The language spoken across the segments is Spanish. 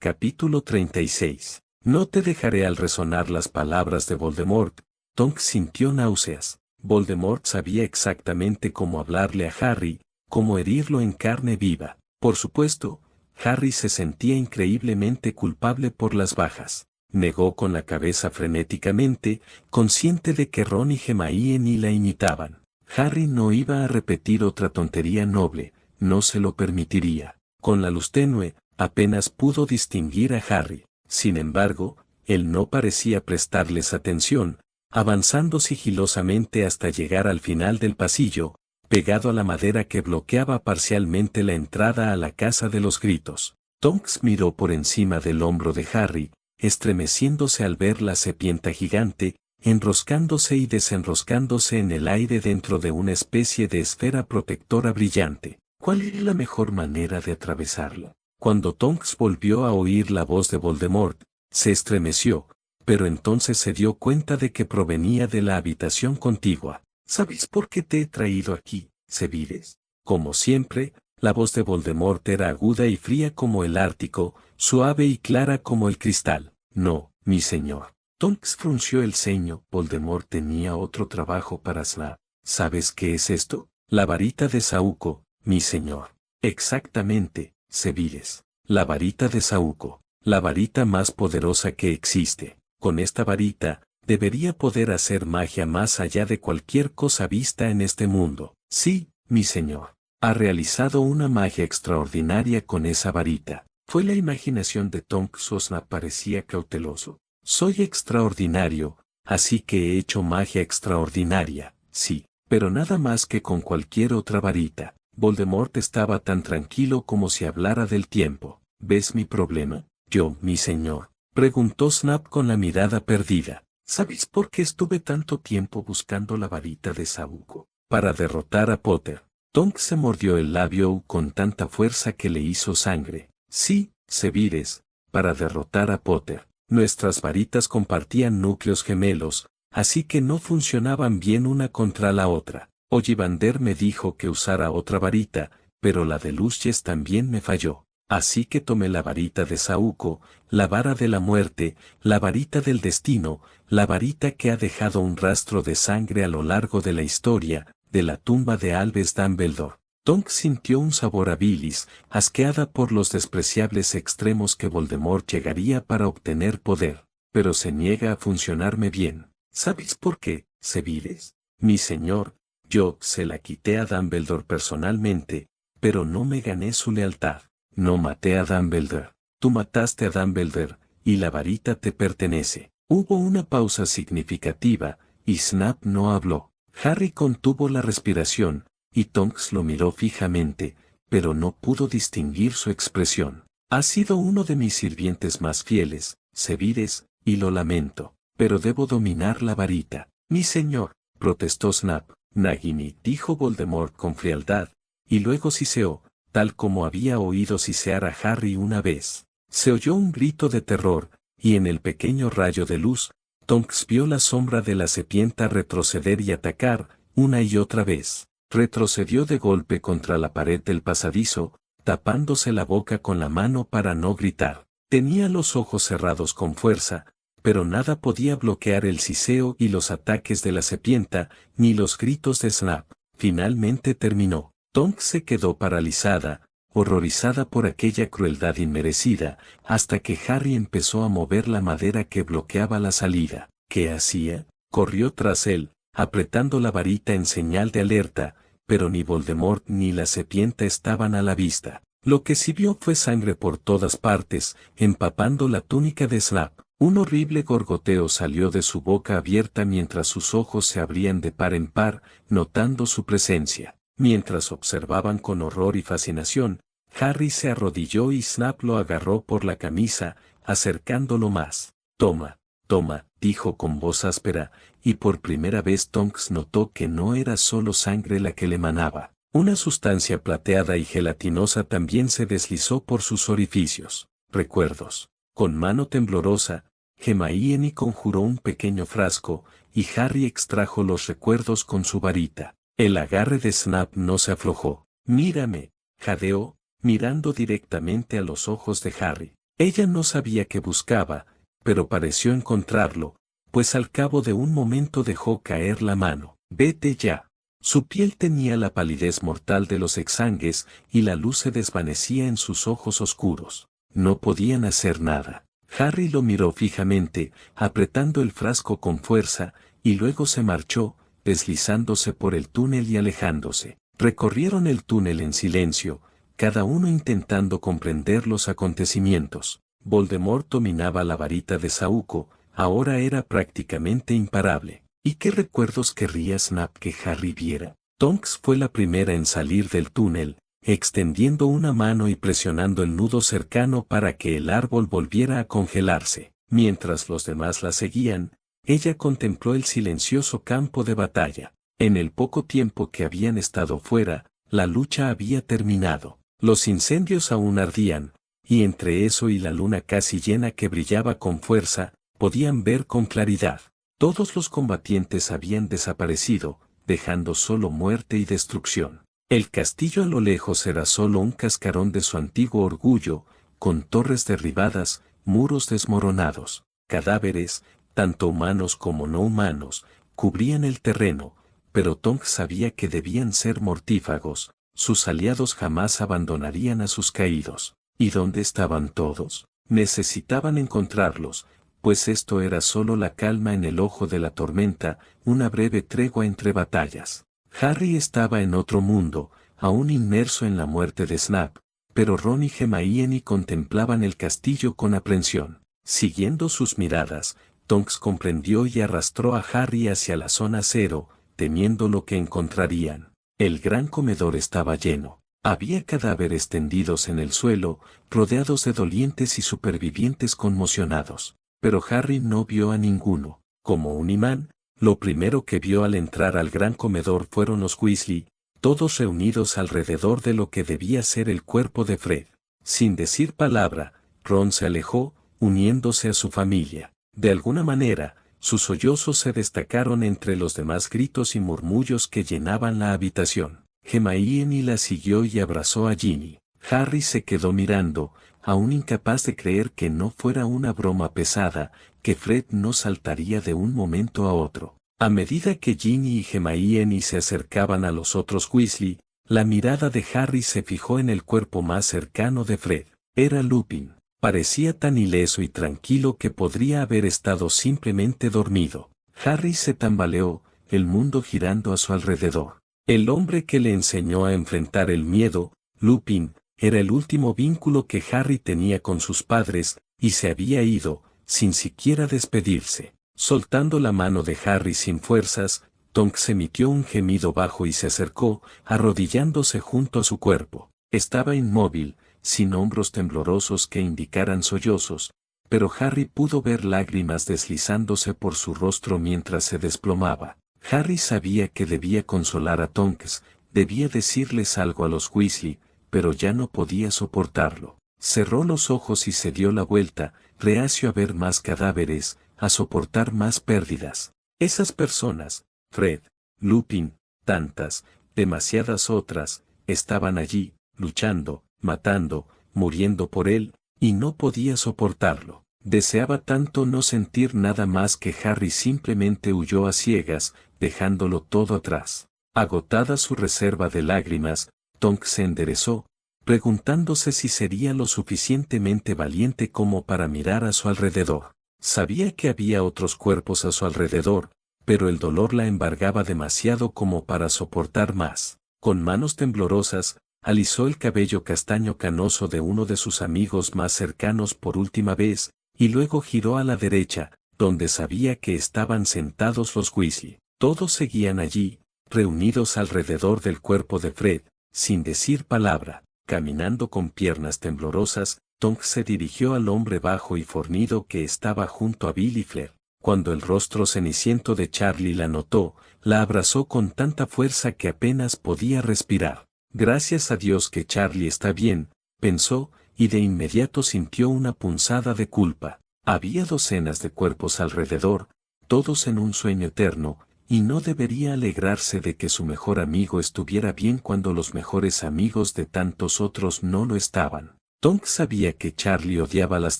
Capítulo 36. No te dejaré. Al resonar las palabras de Voldemort, Tonks sintió náuseas. Voldemort sabía exactamente cómo hablarle a Harry, cómo herirlo en carne viva. Por supuesto, Harry se sentía increíblemente culpable por las bajas. Negó con la cabeza frenéticamente, consciente de que Ron y Hermione la imitaban. Harry no iba a repetir otra tontería noble, no se lo permitiría. Con la luz tenue, apenas pudo distinguir a Harry. Sin embargo, él no parecía prestarles atención, avanzando sigilosamente hasta llegar al final del pasillo, pegado a la madera que bloqueaba parcialmente la entrada a la casa de los gritos. Tonks miró por encima del hombro de Harry, estremeciéndose al ver la serpiente gigante, enroscándose y desenroscándose en el aire dentro de una especie de esfera protectora brillante. ¿Cuál era la mejor manera de atravesarla? Cuando Tonks volvió a oír la voz de Voldemort, se estremeció, pero entonces se dio cuenta de que provenía de la habitación contigua. ¿Sabes por qué te he traído aquí, Severus? Como siempre, la voz de Voldemort era aguda y fría como el Ártico, suave y clara como el cristal. No, mi señor. Tonks frunció el ceño. Voldemort tenía otro trabajo para Snape. ¿Sabes qué es esto? La varita de Saúco, mi señor. Exactamente, Severus. La varita de Saúco. La varita más poderosa que existe. Con esta varita, debería poder hacer magia más allá de cualquier cosa vista en este mundo. Sí, mi señor. Ha realizado una magia extraordinaria con esa varita. Fue la imaginación de Tonks o Snape parecía cauteloso. Soy extraordinario, así que he hecho magia extraordinaria, sí, pero nada más que con cualquier otra varita. Voldemort estaba tan tranquilo como si hablara del tiempo. ¿Ves mi problema? Yo, mi señor, preguntó Snape con la mirada perdida. ¿Sabes por qué estuve tanto tiempo buscando la varita de Saúco? Para derrotar a Potter. Tonks se mordió el labio con tanta fuerza que le hizo sangre. Sí, Severus, para derrotar a Potter. Nuestras varitas compartían núcleos gemelos, así que no funcionaban bien una contra la otra. Ollivander me dijo que usara otra varita, pero la de Lucius también me falló. Así que tomé la varita de Saúco, la vara de la muerte, la varita del destino, la varita que ha dejado un rastro de sangre a lo largo de la historia, de la tumba de Albus Dumbledore. Tonks sintió un sabor a bilis, asqueada por los despreciables extremos que Voldemort llegaría para obtener poder, pero se niega a funcionarme bien. ¿Sabes por qué, Severus? Mi señor, yo se la quité a Dumbledore personalmente, pero no me gané su lealtad. No maté a Dumbledore. Tú mataste a Dumbledore, y la varita te pertenece. Hubo una pausa significativa, y Snape no habló. Harry contuvo la respiración, y Tonks lo miró fijamente, pero no pudo distinguir su expresión. Has sido uno de mis sirvientes más fieles, Severus, y lo lamento, pero debo dominar la varita. Mi señor, protestó Snape. Nagini, dijo Voldemort con frialdad, y luego siseó, tal como había oído sisear a Harry una vez. Se oyó un grito de terror, y en el pequeño rayo de luz, Tonks vio la sombra de la serpiente retroceder y atacar, una y otra vez. Retrocedió de golpe contra la pared del pasadizo, tapándose la boca con la mano para no gritar. Tenía los ojos cerrados con fuerza, pero nada podía bloquear el siseo y los ataques de la serpiente, ni los gritos de Snape. Finalmente terminó. Tonks se quedó paralizada, horrorizada por aquella crueldad inmerecida, hasta que Harry empezó a mover la madera que bloqueaba la salida. ¿Qué hacía? Corrió tras él, apretando la varita en señal de alerta, pero ni Voldemort ni la serpiente estaban a la vista. Lo que sí vio fue sangre por todas partes, empapando la túnica de Snape. Un horrible gorgoteo salió de su boca abierta mientras sus ojos se abrían de par en par, notando su presencia. Mientras observaban con horror y fascinación, Harry se arrodilló y Snape lo agarró por la camisa, acercándolo más. Toma, toma, dijo con voz áspera, y por primera vez Tonks notó que no era solo sangre la que le manaba. Una sustancia plateada y gelatinosa también se deslizó por sus orificios. Recuerdos. Con mano temblorosa, Hermione conjuró un pequeño frasco, y Harry extrajo los recuerdos con su varita. El agarre de Snape no se aflojó. Mírame, jadeó, mirando directamente a los ojos de Harry. Ella no sabía qué buscaba, pero pareció encontrarlo, pues al cabo de un momento dejó caer la mano. «Vete ya». Su piel tenía la palidez mortal de los exangues y la luz se desvanecía en sus ojos oscuros. No podían hacer nada. Harry lo miró fijamente, apretando el frasco con fuerza, y luego se marchó, deslizándose por el túnel y alejándose. Recorrieron el túnel en silencio, cada uno intentando comprender los acontecimientos. Voldemort dominaba la varita de Saúco, ahora era prácticamente imparable. ¿Y qué recuerdos querría Snape que Harry viera? Tonks fue la primera en salir del túnel, extendiendo una mano y presionando el nudo cercano para que el árbol volviera a congelarse. Mientras los demás la seguían, ella contempló el silencioso campo de batalla. En el poco tiempo que habían estado fuera, la lucha había terminado. Los incendios aún ardían, y entre eso y la luna casi llena que brillaba con fuerza, podían ver con claridad. Todos los combatientes habían desaparecido, dejando solo muerte y destrucción. El castillo a lo lejos era solo un cascarón de su antiguo orgullo, con torres derribadas, muros desmoronados, cadáveres, tanto humanos como no humanos, cubrían el terreno, pero Tonks sabía que debían ser mortífagos, sus aliados jamás abandonarían a sus caídos. ¿Y dónde estaban todos? Necesitaban encontrarlos, pues esto era solo la calma en el ojo de la tormenta, una breve tregua entre batallas. Harry estaba en otro mundo, aún inmerso en la muerte de Snape, pero Ron y Hermione contemplaban el castillo con aprensión. Siguiendo sus miradas, Tonks comprendió y arrastró a Harry hacia la zona cero, temiendo lo que encontrarían. El gran comedor estaba lleno. Había cadáveres tendidos en el suelo, rodeados de dolientes y supervivientes conmocionados. Pero Harry no vio a ninguno. Como un imán, lo primero que vio al entrar al gran comedor fueron los Weasley, todos reunidos alrededor de lo que debía ser el cuerpo de Fred. Sin decir palabra, Ron se alejó, uniéndose a su familia. De alguna manera, sus sollozos se destacaron entre los demás gritos y murmullos que llenaban la habitación. Hermione la siguió y abrazó a Ginny. Harry se quedó mirando, aún incapaz de creer que no fuera una broma pesada, que Fred no saltaría de un momento a otro. A medida que Ginny y Hermione se acercaban a los otros Weasley, la mirada de Harry se fijó en el cuerpo más cercano de Fred. Era Lupin. Parecía tan ileso y tranquilo que podría haber estado simplemente dormido. Harry se tambaleó, el mundo girando a su alrededor. El hombre que le enseñó a enfrentar el miedo, Lupin, era el último vínculo que Harry tenía con sus padres, y se había ido, sin siquiera despedirse. Soltando la mano de Harry sin fuerzas, Tonks emitió un gemido bajo y se acercó, arrodillándose junto a su cuerpo. Estaba inmóvil, sin hombros temblorosos que indicaran sollozos, pero Harry pudo ver lágrimas deslizándose por su rostro mientras se desplomaba. Harry sabía que debía consolar a Tonks, debía decirles algo a los Weasley, pero ya no podía soportarlo. Cerró los ojos y se dio la vuelta, reacio a ver más cadáveres, a soportar más pérdidas. Esas personas, Fred, Lupin, tantas, demasiadas otras, estaban allí, luchando, matando, muriendo por él, y no podía soportarlo. Deseaba tanto no sentir nada más que Harry simplemente huyó a ciegas, dejándolo todo atrás. Agotada su reserva de lágrimas, Tonks se enderezó, preguntándose si sería lo suficientemente valiente como para mirar a su alrededor. Sabía que había otros cuerpos a su alrededor, pero el dolor la embargaba demasiado como para soportar más. Con manos temblorosas, alisó el cabello castaño canoso de uno de sus amigos más cercanos por última vez, y luego giró a la derecha, donde sabía que estaban sentados los Weasley. Todos seguían allí, reunidos alrededor del cuerpo de Fred, sin decir palabra. Caminando con piernas temblorosas, Tonks se dirigió al hombre bajo y fornido que estaba junto a Bill y Fleur. Cuando el rostro ceniciento de Charlie la notó, la abrazó con tanta fuerza que apenas podía respirar. Gracias a Dios que Charlie está bien, pensó, y de inmediato sintió una punzada de culpa. Había docenas de cuerpos alrededor, todos en un sueño eterno, y no debería alegrarse de que su mejor amigo estuviera bien cuando los mejores amigos de tantos otros no lo estaban. Tonks sabía que Charlie odiaba las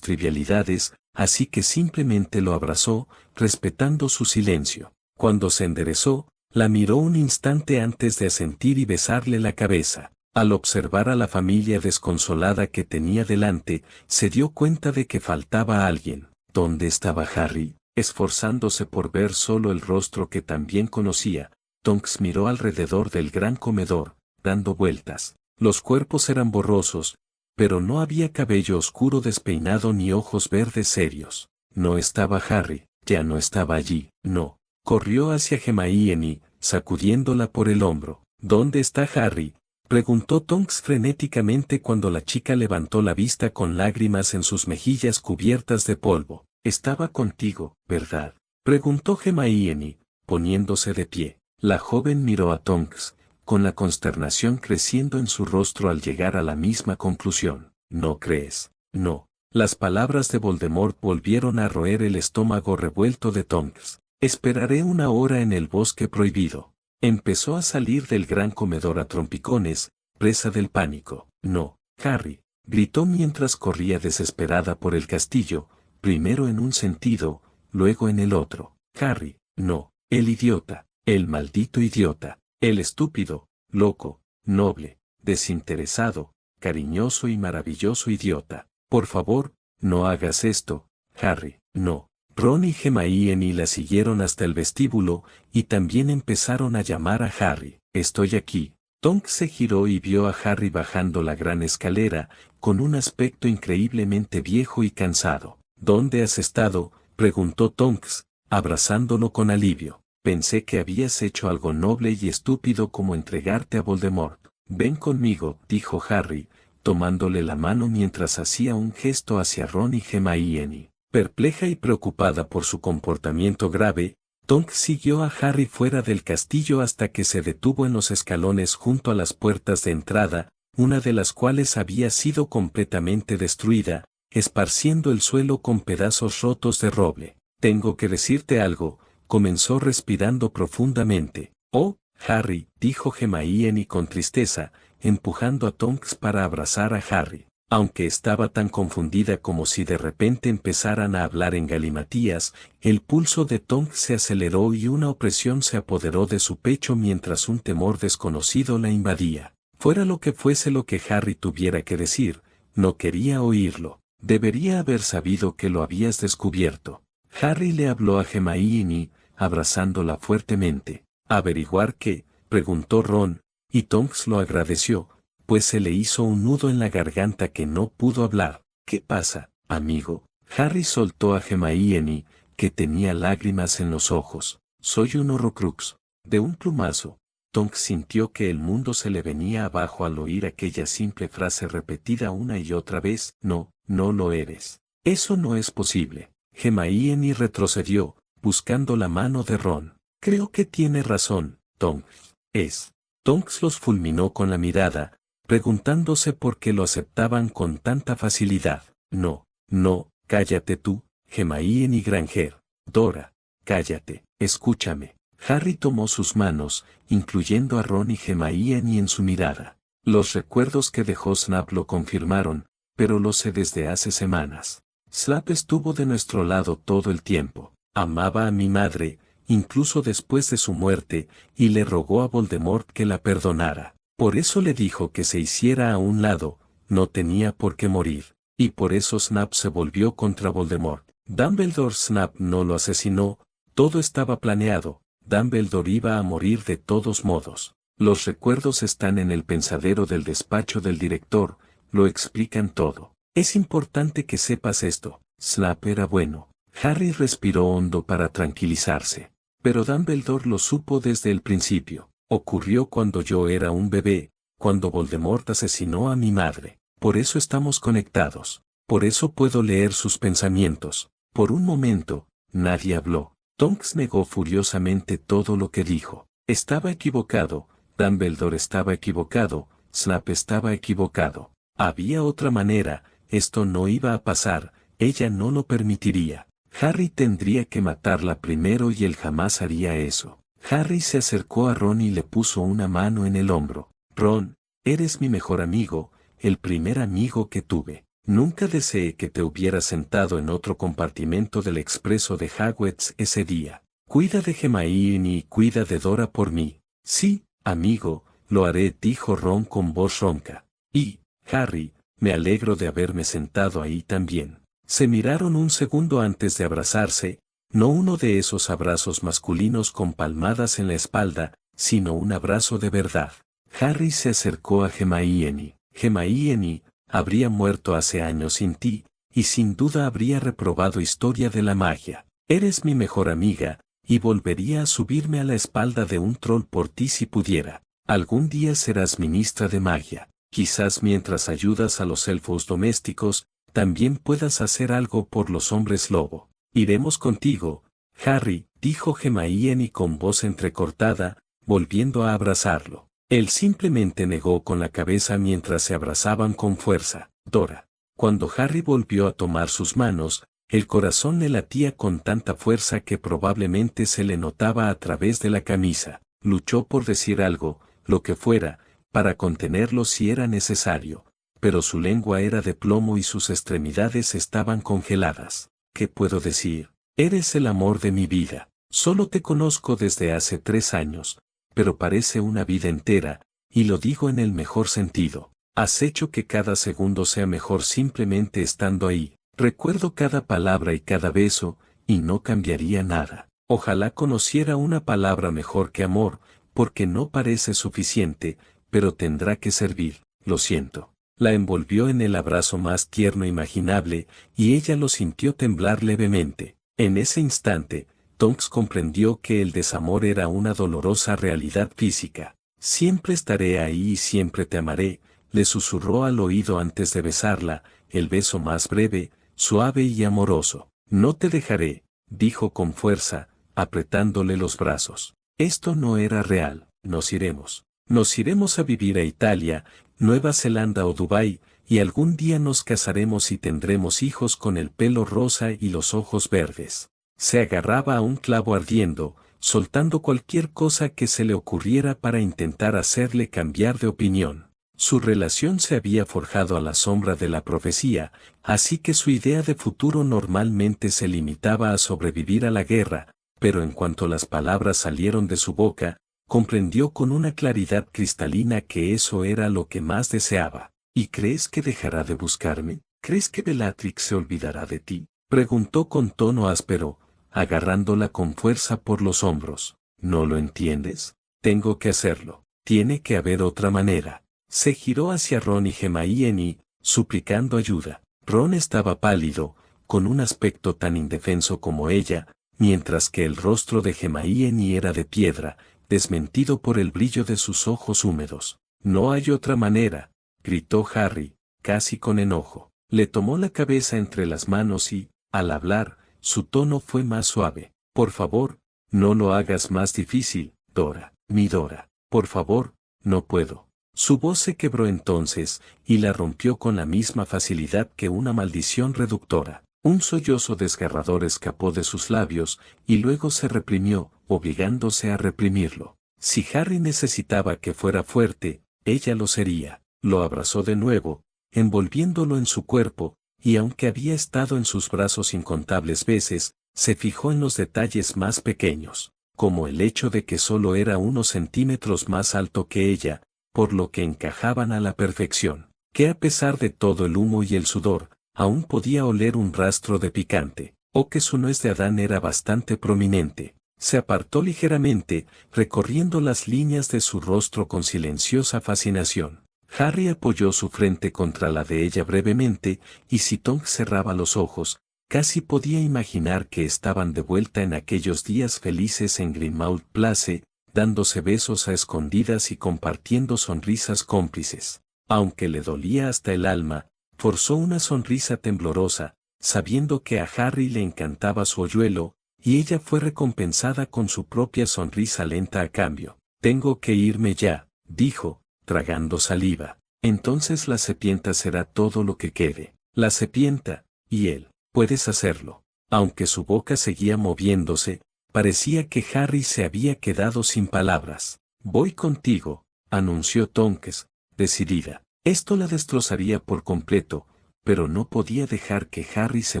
trivialidades, así que simplemente lo abrazó, respetando su silencio. Cuando se enderezó, la miró un instante antes de asentir y besarle la cabeza. Al observar a la familia desconsolada que tenía delante, se dio cuenta de que faltaba alguien. ¿Dónde estaba Harry? Esforzándose por ver solo el rostro que también conocía, Tonks miró alrededor del gran comedor, dando vueltas. Los cuerpos eran borrosos, pero no había cabello oscuro despeinado ni ojos verdes serios. No estaba Harry, ya no estaba allí, no. Corrió hacia Hermione, sacudiéndola por el hombro. ¿Dónde está Harry?, preguntó Tonks frenéticamente cuando la chica levantó la vista con lágrimas en sus mejillas cubiertas de polvo. «Estaba contigo, ¿verdad?», preguntó Hermione, poniéndose de pie. La joven miró a Tonks, con la consternación creciendo en su rostro al llegar a la misma conclusión. «¿No crees?». «No». Las palabras de Voldemort volvieron a roer el estómago revuelto de Tonks. «Esperaré una hora en el bosque prohibido». Empezó a salir del gran comedor a trompicones, presa del pánico. «No, Harry», gritó mientras corría desesperada por el castillo, primero en un sentido, luego en el otro. «Harry, no, el idiota, el maldito idiota, el estúpido, loco, noble, desinteresado, cariñoso y maravilloso idiota. Por favor, no hagas esto, Harry, no». Ron y Hermione la siguieron hasta el vestíbulo, y también empezaron a llamar a Harry. «Estoy aquí». Tonks se giró y vio a Harry bajando la gran escalera, con un aspecto increíblemente viejo y cansado. «¿Dónde has estado?», preguntó Tonks, abrazándolo con alivio. «Pensé que habías hecho algo noble y estúpido como entregarte a Voldemort». «Ven conmigo», dijo Harry, tomándole la mano mientras hacía un gesto hacia Ron y Hermione. Perpleja y preocupada por su comportamiento grave, Tonks siguió a Harry fuera del castillo hasta que se detuvo en los escalones junto a las puertas de entrada, una de las cuales había sido completamente destruida, esparciendo el suelo con pedazos rotos de roble. «Tengo que decirte algo», comenzó respirando profundamente. «Oh, Harry», dijo Hermione con tristeza, empujando a Tonks para abrazar a Harry. Aunque estaba tan confundida como si de repente empezaran a hablar en galimatías, el pulso de Tonks se aceleró y una opresión se apoderó de su pecho mientras un temor desconocido la invadía. Fuera lo que fuese lo que Harry tuviera que decir, no quería oírlo. Debería haber sabido que lo habías descubierto. Harry le habló a Hermione, abrazándola fuertemente. «¿Averiguar qué?», preguntó Ron, y Tonks lo agradeció, pues se le hizo un nudo en la garganta que no pudo hablar. «¿Qué pasa, amigo?». Harry soltó a Hermione, que tenía lágrimas en los ojos. «Soy un Horrocrux». De un plumazo, Tonks sintió que el mundo se le venía abajo al oír aquella simple frase repetida una y otra vez. «No, no lo eres. Eso no es posible». Hermione retrocedió, buscando la mano de Ron. «Creo que tiene razón, Tonks. Es». Tonks los fulminó con la mirada, preguntándose por qué lo aceptaban con tanta facilidad. «No, no, cállate tú, Hermione Granger». «Dora, cállate, escúchame». Harry tomó sus manos, incluyendo a Ron y Hermione en su mirada. Los recuerdos que dejó Snap lo confirmaron, pero lo sé desde hace semanas. Snap estuvo de nuestro lado todo el tiempo. Amaba a mi madre, incluso después de su muerte, y le rogó a Voldemort que la perdonara. Por eso le dijo que se hiciera a un lado, no tenía por qué morir. Y por eso Snap se volvió contra Voldemort. Dumbledore Snap no lo asesinó, todo estaba planeado. Dumbledore iba a morir de todos modos. Los recuerdos están en el pensadero del despacho del director, lo explican todo. Es importante que sepas esto. Snap era bueno. Harry respiró hondo para tranquilizarse. Pero Dumbledore lo supo desde el principio. Ocurrió cuando yo era un bebé, cuando Voldemort asesinó a mi madre. Por eso estamos conectados. Por eso puedo leer sus pensamientos. Por un momento, nadie habló. Tonks negó furiosamente todo lo que dijo. Estaba equivocado, Dumbledore estaba equivocado, Snap estaba equivocado. Había otra manera, esto no iba a pasar, ella no lo permitiría. Harry tendría que matarla primero y él jamás haría eso. Harry se acercó a Ron y le puso una mano en el hombro. «Ron, eres mi mejor amigo, el primer amigo que tuve. Nunca deseé que te hubieras sentado en otro compartimento del expreso de Hogwarts ese día. Cuida de Hermione y cuida de Dora por mí. Sí, amigo, lo haré, dijo Ron con voz ronca. Y, Harry, me alegro de haberme sentado ahí también. Se miraron un segundo antes de abrazarse, no uno de esos abrazos masculinos con palmadas en la espalda, sino un abrazo de verdad. Harry se acercó a Hermione. Hermione, habría muerto hace años sin ti, y sin duda habría reprobado historia de la magia. Eres mi mejor amiga, y volvería a subirme a la espalda de un troll por ti si pudiera. Algún día serás ministra de magia. Quizás mientras ayudas a los elfos domésticos, también puedas hacer algo por los hombres lobo. Iremos contigo, Harry, dijo Hermione con voz entrecortada, volviendo a abrazarlo. Él simplemente negó con la cabeza mientras se abrazaban con fuerza. Dora. Cuando Harry volvió a tomar sus manos, el corazón le latía con tanta fuerza que probablemente se le notaba a través de la camisa. Luchó por decir algo, lo que fuera, para contenerlo si era necesario, pero su lengua era de plomo y sus extremidades estaban congeladas. ¿Qué puedo decir? Eres el amor de mi vida. Solo te conozco desde hace 3 años, pero parece una vida entera, y lo digo en el mejor sentido. Has hecho que cada segundo sea mejor simplemente estando ahí. Recuerdo cada palabra y cada beso, y no cambiaría nada. Ojalá conociera una palabra mejor que amor, porque no parece suficiente, pero tendrá que servir. Lo siento. La envolvió en el abrazo más tierno imaginable, y ella lo sintió temblar levemente. En ese instante, Tonks comprendió que el desamor era una dolorosa realidad física. Siempre estaré ahí y siempre te amaré, le susurró al oído antes de besarla, el beso más breve, suave y amoroso. No te dejaré, dijo con fuerza, apretándole los brazos. Esto no era real. Nos iremos. Nos iremos a vivir a Italia, Nueva Zelanda o Dubái, y algún día nos casaremos y tendremos hijos con el pelo rosa y los ojos verdes. Se agarraba a un clavo ardiendo, soltando cualquier cosa que se le ocurriera para intentar hacerle cambiar de opinión. Su relación se había forjado a la sombra de la profecía, así que su idea de futuro normalmente se limitaba a sobrevivir a la guerra, pero en cuanto las palabras salieron de su boca, comprendió con una claridad cristalina que eso era lo que más deseaba. ¿Y crees que dejará de buscarme? ¿Crees que Bellatrix se olvidará de ti? Preguntó con tono áspero, agarrándola con fuerza por los hombros. ¿No lo entiendes? Tengo que hacerlo. Tiene que haber otra manera. Se giró hacia Ron y Hermione, suplicando ayuda. Ron estaba pálido, con un aspecto tan indefenso como ella, mientras que el rostro de Hermione era de piedra, desmentido por el brillo de sus ojos húmedos. No hay otra manera, gritó Harry, casi con enojo. Le tomó la cabeza entre las manos y, al hablar, su tono fue más suave. Por favor, no lo hagas más difícil, Dora. Mi Dora. Por favor, no puedo. Su voz se quebró entonces, y la rompió con la misma facilidad que una maldición reductora. Un sollozo desgarrador escapó de sus labios, y luego se reprimió, obligándose a reprimirlo. Si Harry necesitaba que fuera fuerte, ella lo sería. Lo abrazó de nuevo, envolviéndolo en su cuerpo, y aunque había estado en sus brazos incontables veces, se fijó en los detalles más pequeños, como el hecho de que solo era unos centímetros más alto que ella, por lo que encajaban a la perfección, que a pesar de todo el humo y el sudor, aún podía oler un rastro de picante, o que su nuez de Adán era bastante prominente. Se apartó ligeramente, recorriendo las líneas de su rostro con silenciosa fascinación. Harry apoyó su frente contra la de ella brevemente, y si Tonks cerraba los ojos, casi podía imaginar que estaban de vuelta en aquellos días felices en Grimmauld Place, dándose besos a escondidas y compartiendo sonrisas cómplices. Aunque le dolía hasta el alma, forzó una sonrisa temblorosa, sabiendo que a Harry le encantaba su hoyuelo, y ella fue recompensada con su propia sonrisa lenta a cambio. Tengo que irme ya, dijo, tragando saliva. Entonces la serpienta será todo lo que quede. La serpienta, y él, puedes hacerlo. Aunque su boca seguía moviéndose, parecía que Harry se había quedado sin palabras. Voy contigo, anunció Tonks, decidida. Esto la destrozaría por completo, pero no podía dejar que Harry se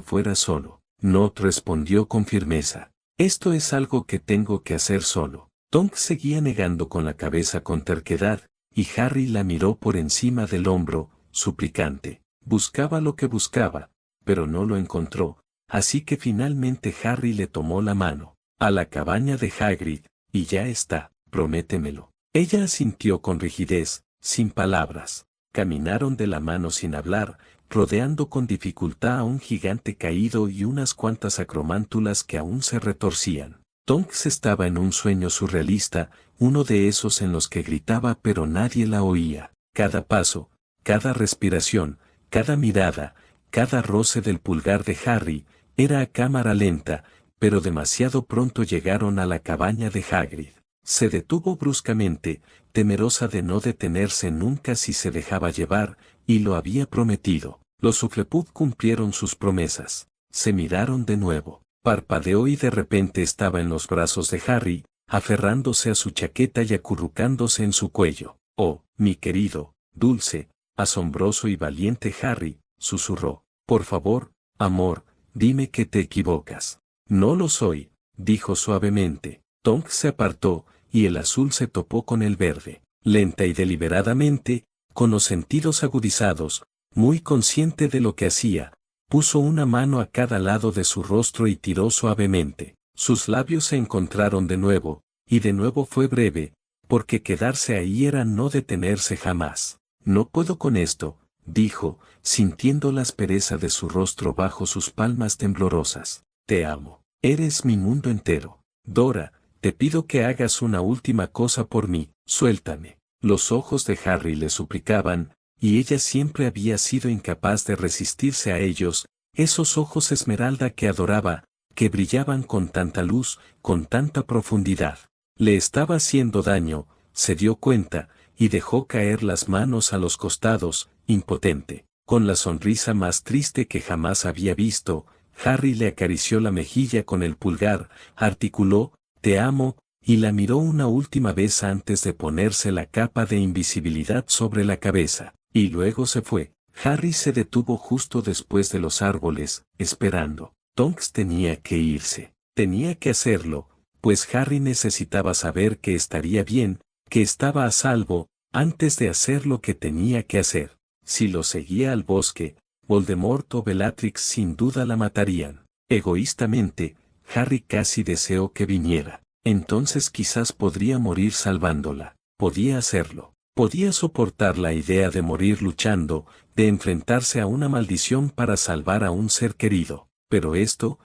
fuera solo. No respondió con firmeza. Esto es algo que tengo que hacer solo. Tonks seguía negando con la cabeza con terquedad, y Harry la miró por encima del hombro, suplicante. Buscaba lo que buscaba, pero no lo encontró, así que finalmente Harry le tomó la mano. A la cabaña de Hagrid, y ya está, prométemelo. Ella asintió con rigidez, sin palabras. Caminaron de la mano sin hablar, rodeando con dificultad a un gigante caído y unas cuantas acromántulas que aún se retorcían. Tonks estaba en un sueño surrealista, uno de esos en los que gritaba pero nadie la oía. Cada paso, cada respiración, cada mirada, cada roce del pulgar de Harry, era a cámara lenta, pero demasiado pronto llegaron a la cabaña de Hagrid. Se detuvo bruscamente, temerosa de no detenerse nunca si se dejaba llevar, y lo había prometido. Los Hufflepuff cumplieron sus promesas. Se miraron de nuevo. Parpadeó y de repente estaba en los brazos de Harry, aferrándose a su chaqueta y acurrucándose en su cuello. «Oh, mi querido, dulce, asombroso y valiente Harry», susurró. «Por favor, amor, dime que te equivocas». «No lo soy», dijo suavemente. Tonks se apartó, y el azul se topó con el verde. Lenta y deliberadamente, con los sentidos agudizados, muy consciente de lo que hacía, puso una mano a cada lado de su rostro y tiró suavemente. Sus labios se encontraron de nuevo, y de nuevo fue breve, porque quedarse ahí era no detenerse jamás. «No puedo con esto», dijo, sintiendo la aspereza de su rostro bajo sus palmas temblorosas. «Te amo. Eres mi mundo entero. Dora, te pido que hagas una última cosa por mí, suéltame». Los ojos de Harry le suplicaban, y ella siempre había sido incapaz de resistirse a ellos, esos ojos esmeralda que adoraba, que brillaban con tanta luz, con tanta profundidad. Le estaba haciendo daño, se dio cuenta, y dejó caer las manos a los costados, impotente. Con la sonrisa más triste que jamás había visto, Harry le acarició la mejilla con el pulgar, articuló, «Te amo», y la miró una última vez antes de ponerse la capa de invisibilidad sobre la cabeza, y luego se fue. Harry se detuvo justo después de los árboles, esperando. Tonks tenía que irse. Tenía que hacerlo, pues Harry necesitaba saber que estaría bien, que estaba a salvo, antes de hacer lo que tenía que hacer. Si lo seguía al bosque, Voldemort o Bellatrix sin duda la matarían. Egoístamente, Harry casi deseó que viniera. Entonces quizás podría morir salvándola. Podía hacerlo. Podía soportar la idea de morir luchando, de enfrentarse a una maldición para salvar a un ser querido. Pero esto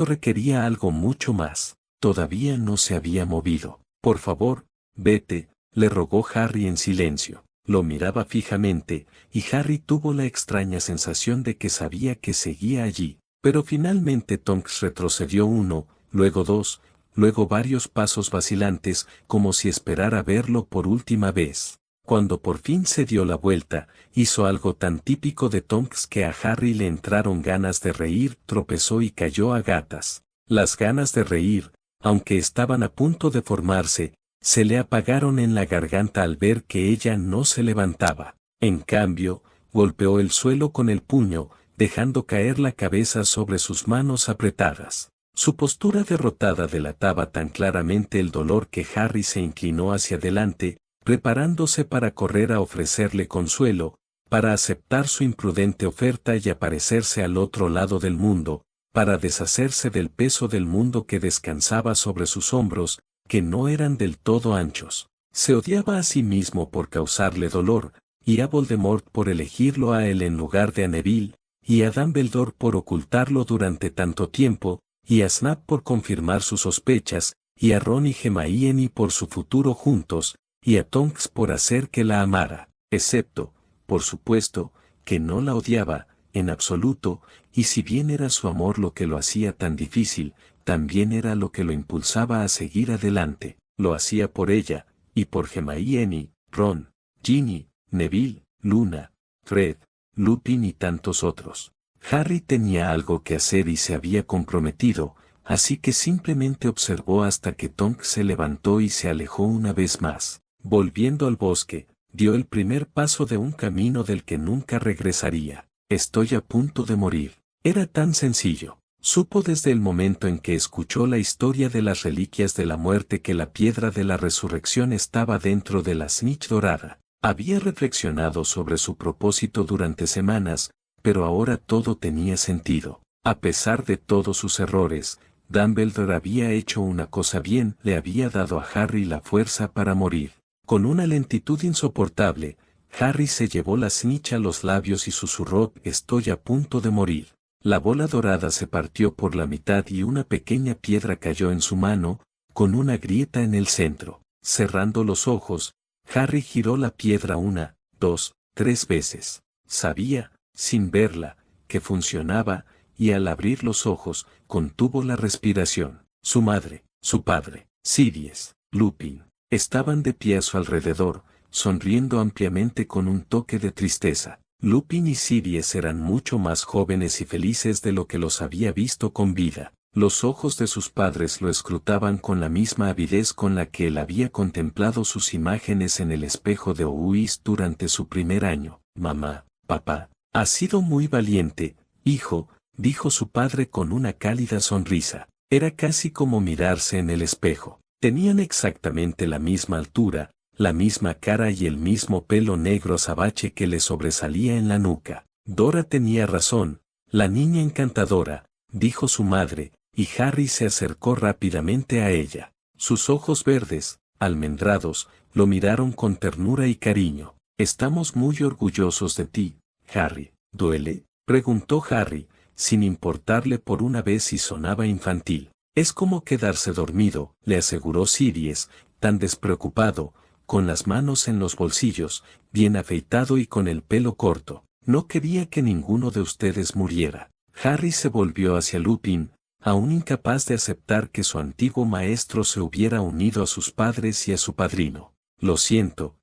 requería algo mucho más. Todavía no se había movido. «Por favor, vete», le rogó Harry en silencio. Lo miraba fijamente, y Harry tuvo la extraña sensación de que sabía que seguía allí. Pero finalmente Tonks retrocedió uno, luego dos, luego varios pasos vacilantes, como si esperara verlo por última vez. Cuando por fin se dio la vuelta, hizo algo tan típico de Tonks que a Harry le entraron ganas de reír, tropezó y cayó a gatas. Las ganas de reír, aunque estaban a punto de formarse, se le apagaron en la garganta al ver que ella no se levantaba. En cambio, golpeó el suelo con el puño, dejando caer la cabeza sobre sus manos apretadas. Su postura derrotada delataba tan claramente el dolor que Harry se inclinó hacia adelante, preparándose para correr a ofrecerle consuelo, para aceptar su imprudente oferta y aparecerse al otro lado del mundo, para deshacerse del peso del mundo que descansaba sobre sus hombros, que no eran del todo anchos. Se odiaba a sí mismo por causarle dolor, y a Voldemort por elegirlo a él en lugar de a Neville, y a Dumbledore por ocultarlo durante tanto tiempo, y a Snape por confirmar sus sospechas, y a Ron y Hermione por su futuro juntos, y a Tonks por hacer que la amara, excepto, por supuesto, que no la odiaba, en absoluto, y si bien era su amor lo que lo hacía tan difícil, también era lo que lo impulsaba a seguir adelante. Lo hacía por ella, y por Hermione, Ron, Ginny, Neville, Luna, Fred, Lupin y tantos otros. Harry tenía algo que hacer y se había comprometido, así que simplemente observó hasta que Tonks se levantó y se alejó una vez más. Volviendo al bosque, dio el primer paso de un camino del que nunca regresaría. Estoy a punto de morir. Era tan sencillo. Supo desde el momento en que escuchó la historia de las reliquias de la muerte que la piedra de la resurrección estaba dentro de la snitch dorada. Había reflexionado sobre su propósito durante semanas, pero ahora todo tenía sentido. A pesar de todos sus errores, Dumbledore había hecho una cosa bien, le había dado a Harry la fuerza para morir. Con una lentitud insoportable, Harry se llevó la snitch a los labios y susurró: «Estoy a punto de morir». La bola dorada se partió por la mitad y una pequeña piedra cayó en su mano, con una grieta en el centro. Cerrando los ojos, Harry giró la piedra 1, 2, 3 veces. Sabía, sin verla, que funcionaba, y al abrir los ojos, contuvo la respiración. Su madre, su padre, Sirius, Lupin, estaban de pie a su alrededor, sonriendo ampliamente con un toque de tristeza. Lupin y Sirius eran mucho más jóvenes y felices de lo que los había visto con vida. Los ojos de sus padres lo escrutaban con la misma avidez con la que él había contemplado sus imágenes en el espejo de Ouis durante su primer año. «Mamá, papá, has sido muy valiente, hijo», dijo su padre con una cálida sonrisa. Era casi como mirarse en el espejo. Tenían exactamente la misma altura, la misma cara y el mismo pelo negro azabache que le sobresalía en la nuca. «Dora tenía razón, la niña encantadora», dijo su madre, y Harry se acercó rápidamente a ella. Sus ojos verdes, almendrados, lo miraron con ternura y cariño. «Estamos muy orgullosos de ti, Harry». «¿Duele?», preguntó Harry, sin importarle por una vez si sonaba infantil. «Es como quedarse dormido», le aseguró Sirius, tan despreocupado, con las manos en los bolsillos, bien afeitado y con el pelo corto. «No quería que ninguno de ustedes muriera». Harry se volvió hacia Lupin, aún incapaz de aceptar que su antiguo maestro se hubiera unido a sus padres y a su padrino. Lo siento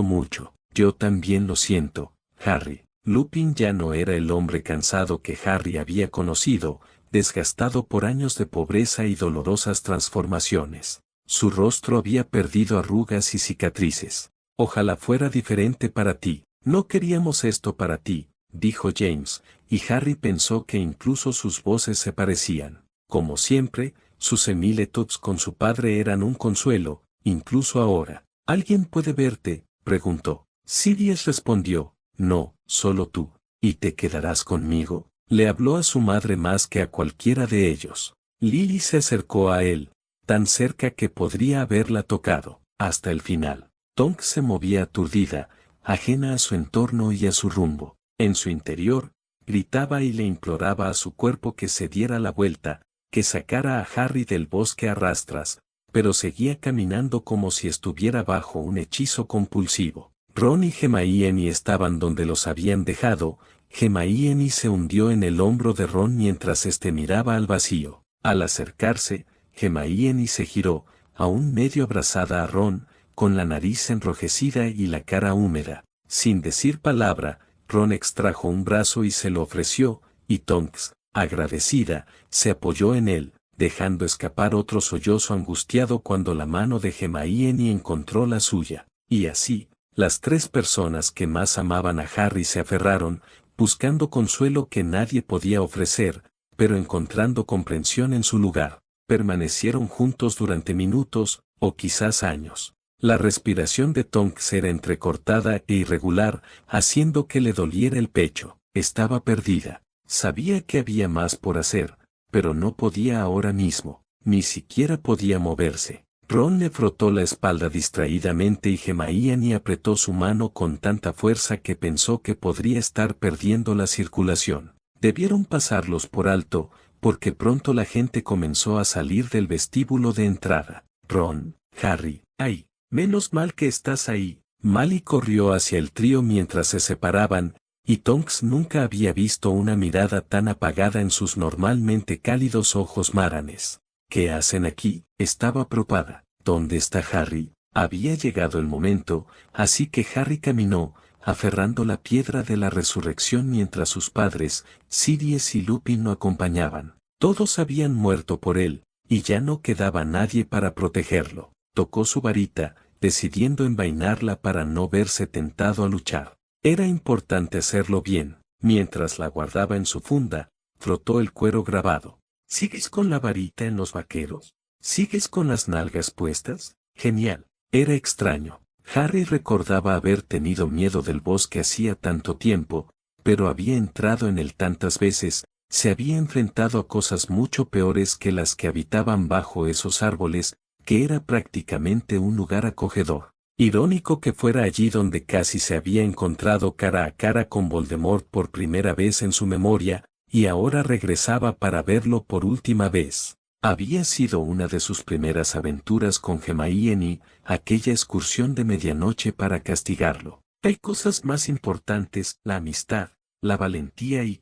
mucho». «Yo también lo siento, Harry». Lupin ya no era el hombre cansado que Harry había conocido, desgastado por años de pobreza y dolorosas transformaciones. Su rostro había perdido arrugas y cicatrices. «Ojalá fuera diferente para ti». «No queríamos esto para ti», dijo James, y Harry pensó que incluso sus voces se parecían. Como siempre, sus similitudes con su padre eran un consuelo, incluso ahora. «¿Alguien puede verte?», preguntó. Sirius respondió: «No, solo tú». «¿Y te quedarás conmigo?». Le habló a su madre más que a cualquiera de ellos. Lily se acercó a él, tan cerca que podría haberla tocado, hasta el final. Tonks se movía aturdida, ajena a su entorno y a su rumbo. En su interior, gritaba y le imploraba a su cuerpo que se diera la vuelta, que sacara a Harry del bosque a rastras, pero seguía caminando como si estuviera bajo un hechizo compulsivo. Ron y Hermione estaban donde los habían dejado. Hermione se hundió en el hombro de Ron mientras éste miraba al vacío. Al acercarse, Hermione se giró, aún medio abrazada a Ron, con la nariz enrojecida y la cara húmeda. Sin decir palabra, Ron extrajo un brazo y se lo ofreció, y Tonks, agradecida, se apoyó en él, dejando escapar otro sollozo angustiado cuando la mano de Hermione encontró la suya. Y así, las tres personas que más amaban a Harry se aferraron, buscando consuelo que nadie podía ofrecer, pero encontrando comprensión en su lugar. Permanecieron juntos durante minutos, o quizás años. La respiración de Tonks era entrecortada e irregular, haciendo que le doliera el pecho. Estaba perdida. Sabía que había más por hacer, pero no podía ahora mismo. Ni siquiera podía moverse. Ron le frotó la espalda distraídamente y Hermione apretó su mano con tanta fuerza que pensó que podría estar perdiendo la circulación. Debieron pasarlos por alto, porque pronto la gente comenzó a salir del vestíbulo de entrada. «Ron, Harry, ¡ay! Menos mal que estás ahí». Mally corrió hacia el trío mientras se separaban, y Tonks nunca había visto una mirada tan apagada en sus normalmente cálidos ojos maranes. «¿Qué hacen aquí?», estaba preocupada. «¿Dónde está Harry?». Había llegado el momento, así que Harry caminó, aferrando la piedra de la resurrección mientras sus padres, Sirius y Lupin lo acompañaban. Todos habían muerto por él, y ya no quedaba nadie para protegerlo. Tocó su varita, decidiendo envainarla para no verse tentado a luchar. Era importante hacerlo bien. Mientras la guardaba en su funda, frotó el cuero grabado. ¿Sigues con la varita en los vaqueros? ¿Sigues con las nalgas puestas? Genial. Era extraño. Harry recordaba haber tenido miedo del bosque hacía tanto tiempo, pero había entrado en él tantas veces, se había enfrentado a cosas mucho peores que las que habitaban bajo esos árboles, que era prácticamente un lugar acogedor. Irónico que fuera allí donde casi se había encontrado cara a cara con Voldemort por primera vez en su memoria, y ahora regresaba para verlo por última vez. Había sido una de sus primeras aventuras con Hermione, aquella excursión de medianoche para castigarlo. Hay cosas más importantes, la amistad, la valentía y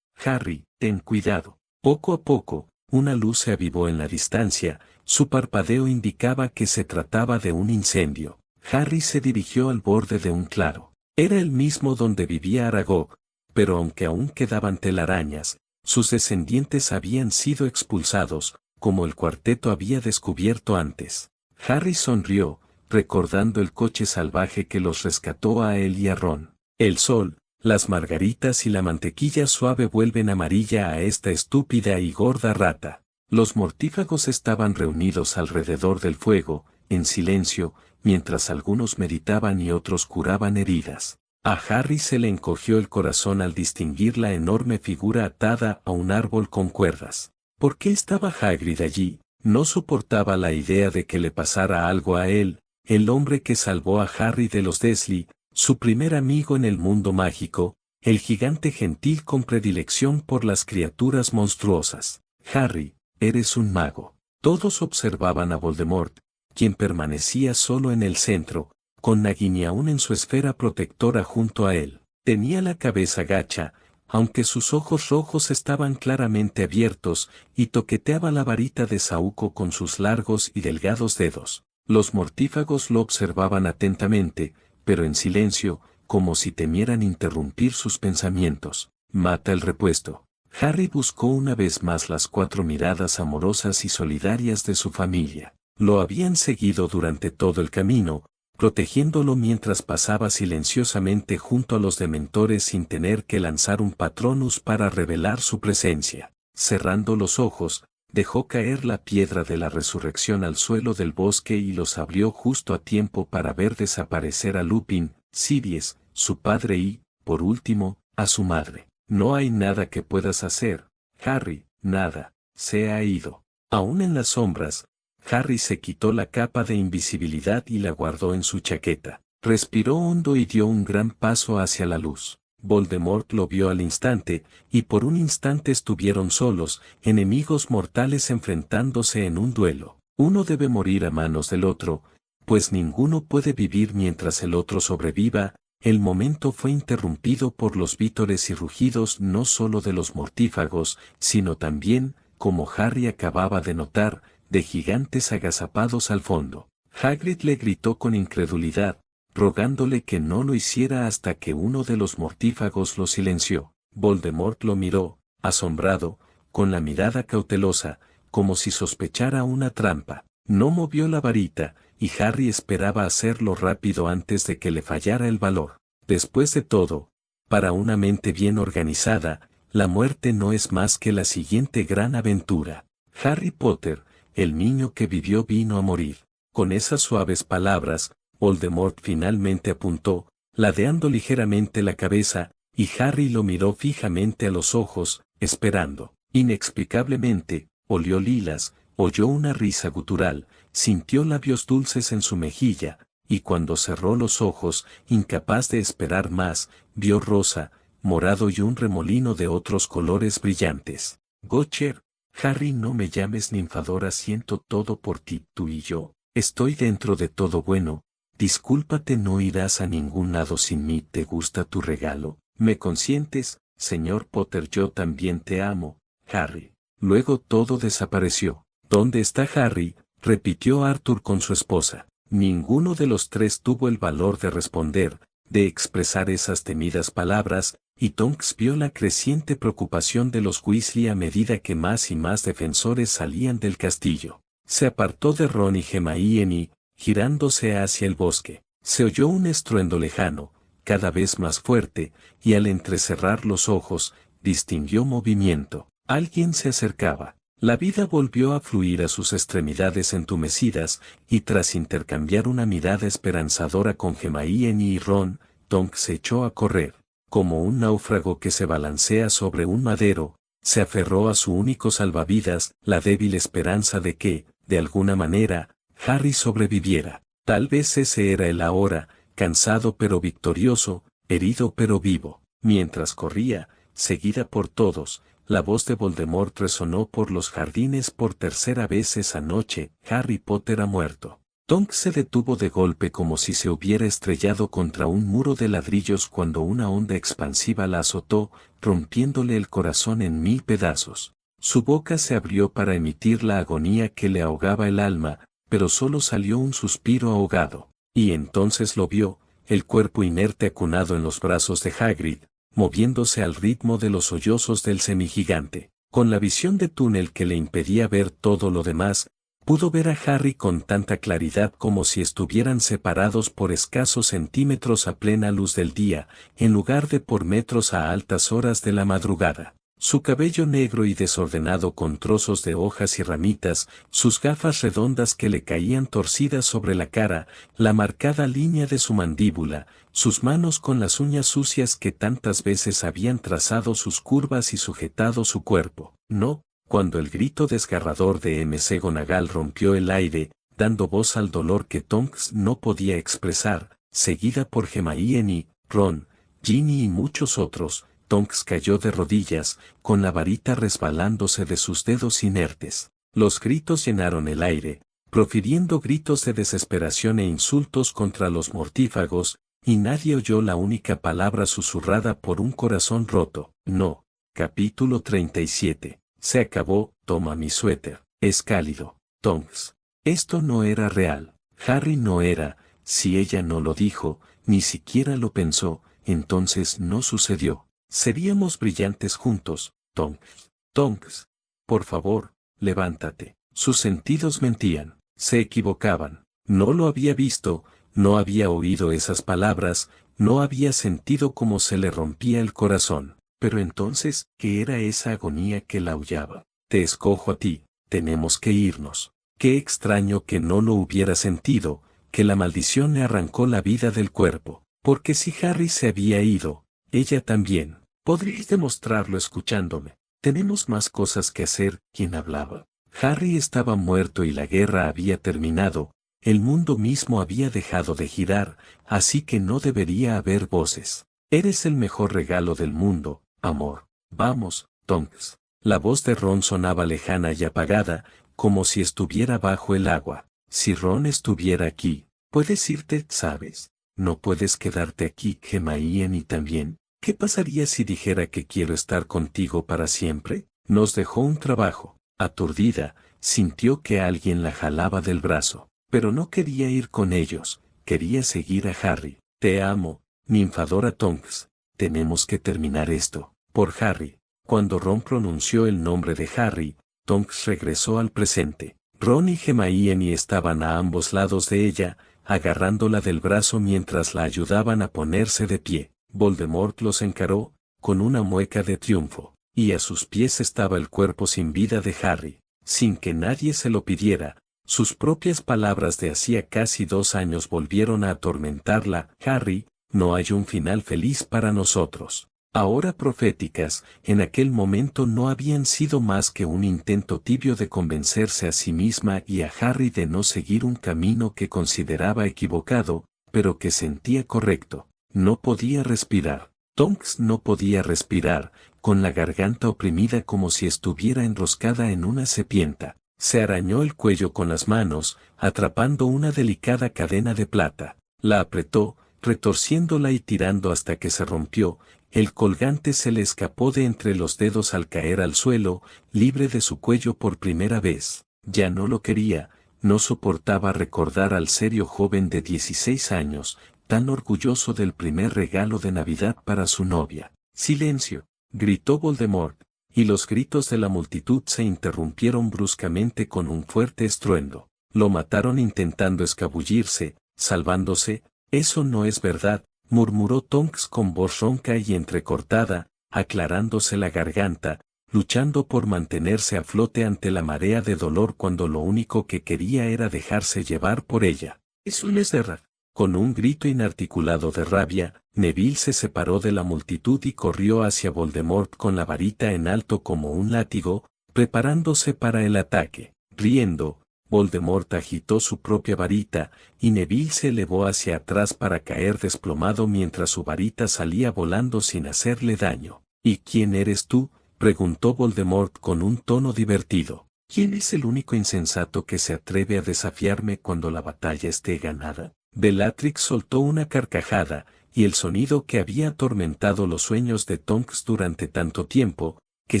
Harry, ten cuidado. Poco a poco, una luz se avivó en la distancia, su parpadeo indicaba que se trataba de un incendio. Harry se dirigió al borde de un claro. Era el mismo donde vivía Aragog, pero aunque aún quedaban telarañas, sus descendientes habían sido expulsados, como el cuarteto había descubierto antes. Harry sonrió, recordando el coche salvaje que los rescató a él y a Ron. El sol, las margaritas y la mantequilla suave vuelven amarilla a esta estúpida y gorda rata. Los mortífagos estaban reunidos alrededor del fuego, en silencio, mientras algunos meditaban y otros curaban heridas. A Harry se le encogió el corazón al distinguir la enorme figura atada a un árbol con cuerdas. ¿Por qué estaba Hagrid allí? No soportaba la idea de que le pasara algo a él, el hombre que salvó a Harry de los Dursley, su primer amigo en el mundo mágico, el gigante gentil con predilección por las criaturas monstruosas. Harry, eres un mago. Todos observaban a Voldemort, quien permanecía solo en el centro, con Nagini aún en su esfera protectora junto a él. Tenía la cabeza gacha, aunque sus ojos rojos estaban claramente abiertos, y toqueteaba la varita de saúco con sus largos y delgados dedos. Los mortífagos lo observaban atentamente, pero en silencio, como si temieran interrumpir sus pensamientos. Mata el repuesto. Harry buscó una vez más las 4 miradas amorosas y solidarias de su familia. Lo habían seguido durante todo el camino, protegiéndolo mientras pasaba silenciosamente junto a los dementores sin tener que lanzar un Patronus para revelar su presencia. Cerrando los ojos, dejó caer la piedra de la resurrección al suelo del bosque y los abrió justo a tiempo para ver desaparecer a Lupin, Sirius, su padre y, por último, a su madre. No hay nada que puedas hacer, Harry, nada, se ha ido. Aún en las sombras, Harry se quitó la capa de invisibilidad y la guardó en su chaqueta. Respiró hondo y dio un gran paso hacia la luz. Voldemort lo vio al instante, y por un instante estuvieron solos, enemigos mortales enfrentándose en un duelo. Uno debe morir a manos del otro, pues ninguno puede vivir mientras el otro sobreviva. El momento fue interrumpido por los vítores y rugidos no solo de los mortífagos, sino también, como Harry acababa de notar, de gigantes agazapados al fondo. Hagrid le gritó con incredulidad, rogándole que no lo hiciera hasta que uno de los mortífagos lo silenció. Voldemort lo miró, asombrado, con la mirada cautelosa, como si sospechara una trampa. No movió la varita, y Harry esperaba hacerlo rápido antes de que le fallara el valor. Después de todo, para una mente bien organizada, la muerte no es más que la siguiente gran aventura. Harry Potter, el niño que vivió vino a morir. Con esas suaves palabras, Voldemort finalmente apuntó, ladeando ligeramente la cabeza, y Harry lo miró fijamente a los ojos, esperando. Inexplicablemente, olió lilas, oyó una risa gutural, sintió labios dulces en su mejilla, y cuando cerró los ojos, incapaz de esperar más, vio rosa, morado y un remolino de otros colores brillantes. Gotcher, Harry, no me llames ninfadora, siento todo por ti, tú y yo, estoy dentro de todo bueno, discúlpate, no irás a ningún lado sin mí, ¿te gusta tu regalo? ¿Me consientes, señor Potter? Yo también te amo, Harry. Luego todo desapareció. ¿Dónde está Harry?, repitió Arthur con su esposa. Ninguno de los tres tuvo el valor de responder, de expresar esas temidas palabras, y Tonks vio la creciente preocupación de los Weasley a medida que más y más defensores salían del castillo. Se apartó de Ron y Hermione, girándose hacia el bosque. Se oyó un estruendo lejano, cada vez más fuerte, y al entrecerrar los ojos, distinguió movimiento. Alguien se acercaba. La vida volvió a fluir a sus extremidades entumecidas, y tras intercambiar una mirada esperanzadora con Hermione y Ron, Tonks se echó a correr. Como un náufrago que se balancea sobre un madero, se aferró a su único salvavidas, la débil esperanza de que, de alguna manera, Harry sobreviviera. Tal vez ese era él ahora, cansado pero victorioso, herido pero vivo. Mientras corría, seguida por todos, la voz de Voldemort resonó por los jardines por tercera vez esa noche: Harry Potter ha muerto. Tonks se detuvo de golpe como si se hubiera estrellado contra un muro de ladrillos cuando una onda expansiva la azotó, rompiéndole el corazón en 1000 pedazos. Su boca se abrió para emitir la agonía que le ahogaba el alma, pero solo salió un suspiro ahogado. Y entonces lo vio, el cuerpo inerte acunado en los brazos de Hagrid, moviéndose al ritmo de los sollozos del semigigante. Con la visión de túnel que le impedía ver todo lo demás, pudo ver a Harry con tanta claridad como si estuvieran separados por escasos centímetros a plena luz del día, en lugar de por metros a altas horas de la madrugada. Su cabello negro y desordenado con trozos de hojas y ramitas, sus gafas redondas que le caían torcidas sobre la cara, la marcada línea de su mandíbula, sus manos con las uñas sucias que tantas veces habían trazado sus curvas y sujetado su cuerpo. No, cuando el grito desgarrador de McGonagall rompió el aire, dando voz al dolor que Tonks no podía expresar, seguida por Hermione, Ron, Ginny y muchos otros, Tonks cayó de rodillas, con la varita resbalándose de sus dedos inertes. Los gritos llenaron el aire, profiriendo gritos de desesperación e insultos contra los mortífagos, y nadie oyó la única palabra susurrada por un corazón roto. No. Capítulo 37. Se acabó. Toma mi suéter. Es cálido. Tonks. Esto no era real. Harry no era, si ella no lo dijo, ni siquiera lo pensó, entonces no sucedió. Seríamos brillantes juntos, Tonks. Tonks. Por favor, levántate. Sus sentidos mentían, se equivocaban. No lo había visto, no había oído esas palabras, no había sentido cómo se le rompía el corazón. Pero entonces, ¿qué era esa agonía que la aullaba? Te escojo a ti, tenemos que irnos. Qué extraño que no lo hubiera sentido, que la maldición le arrancó la vida del cuerpo. Porque si Harry se había ido, ella también. Podrías demostrarlo escuchándome. Tenemos más cosas que hacer. ¿Quién hablaba? Harry estaba muerto y la guerra había terminado. El mundo mismo había dejado de girar, así que no debería haber voces. Eres el mejor regalo del mundo, amor. Vamos, Tonks. La voz de Ron sonaba lejana y apagada, como si estuviera bajo el agua. Si Ron estuviera aquí, puedes irte, ¿sabes? No puedes quedarte aquí. Hermione también. ¿Qué pasaría si dijera que quiero estar contigo para siempre? Nos dejó un trabajo. Aturdida, sintió que alguien la jalaba del brazo. Pero no quería ir con ellos, quería seguir a Harry. Te amo, ninfadora Tonks. Tenemos que terminar esto. Por Harry. Cuando Ron pronunció el nombre de Harry, Tonks regresó al presente. Ron y Hermione estaban a ambos lados de ella, agarrándola del brazo mientras la ayudaban a ponerse de pie. Voldemort los encaró, con una mueca de triunfo, y a sus pies estaba el cuerpo sin vida de Harry. Sin que nadie se lo pidiera, sus propias palabras de hacía casi 2 años volvieron a atormentarla. Harry, no hay un final feliz para nosotros. Ahora proféticas, en aquel momento no habían sido más que un intento tibio de convencerse a sí misma y a Harry de no seguir un camino que consideraba equivocado, pero que sentía correcto. No podía respirar. Tonks no podía respirar, con la garganta oprimida como si estuviera enroscada en una serpiente. Se arañó el cuello con las manos, atrapando una delicada cadena de plata. La apretó, retorciéndola y tirando hasta que se rompió. El colgante se le escapó de entre los dedos al caer al suelo, libre de su cuello por primera vez. Ya no lo quería, no soportaba recordar al serio joven de 16 años, tan orgulloso del primer regalo de Navidad para su novia. ¡Silencio!, gritó Voldemort, y los gritos de la multitud se interrumpieron bruscamente con un fuerte estruendo. Lo mataron intentando escabullirse, salvándose. Eso no es verdad, murmuró Tonks con voz ronca y entrecortada, aclarándose la garganta, luchando por mantenerse a flote ante la marea de dolor cuando lo único que quería era dejarse llevar por ella. Es un Ezra. Con un grito inarticulado de rabia, Neville se separó de la multitud y corrió hacia Voldemort con la varita en alto como un látigo, preparándose para el ataque. Riendo, Voldemort agitó su propia varita, y Neville se elevó hacia atrás para caer desplomado mientras su varita salía volando sin hacerle daño. ¿Y quién eres tú?, preguntó Voldemort con un tono divertido. ¿Quién es el único insensato que se atreve a desafiarme cuando la batalla esté ganada? Bellatrix soltó una carcajada, y el sonido que había atormentado los sueños de Tonks durante tanto tiempo, que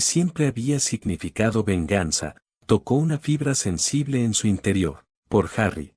siempre había significado venganza, tocó una fibra sensible en su interior. Por Harry,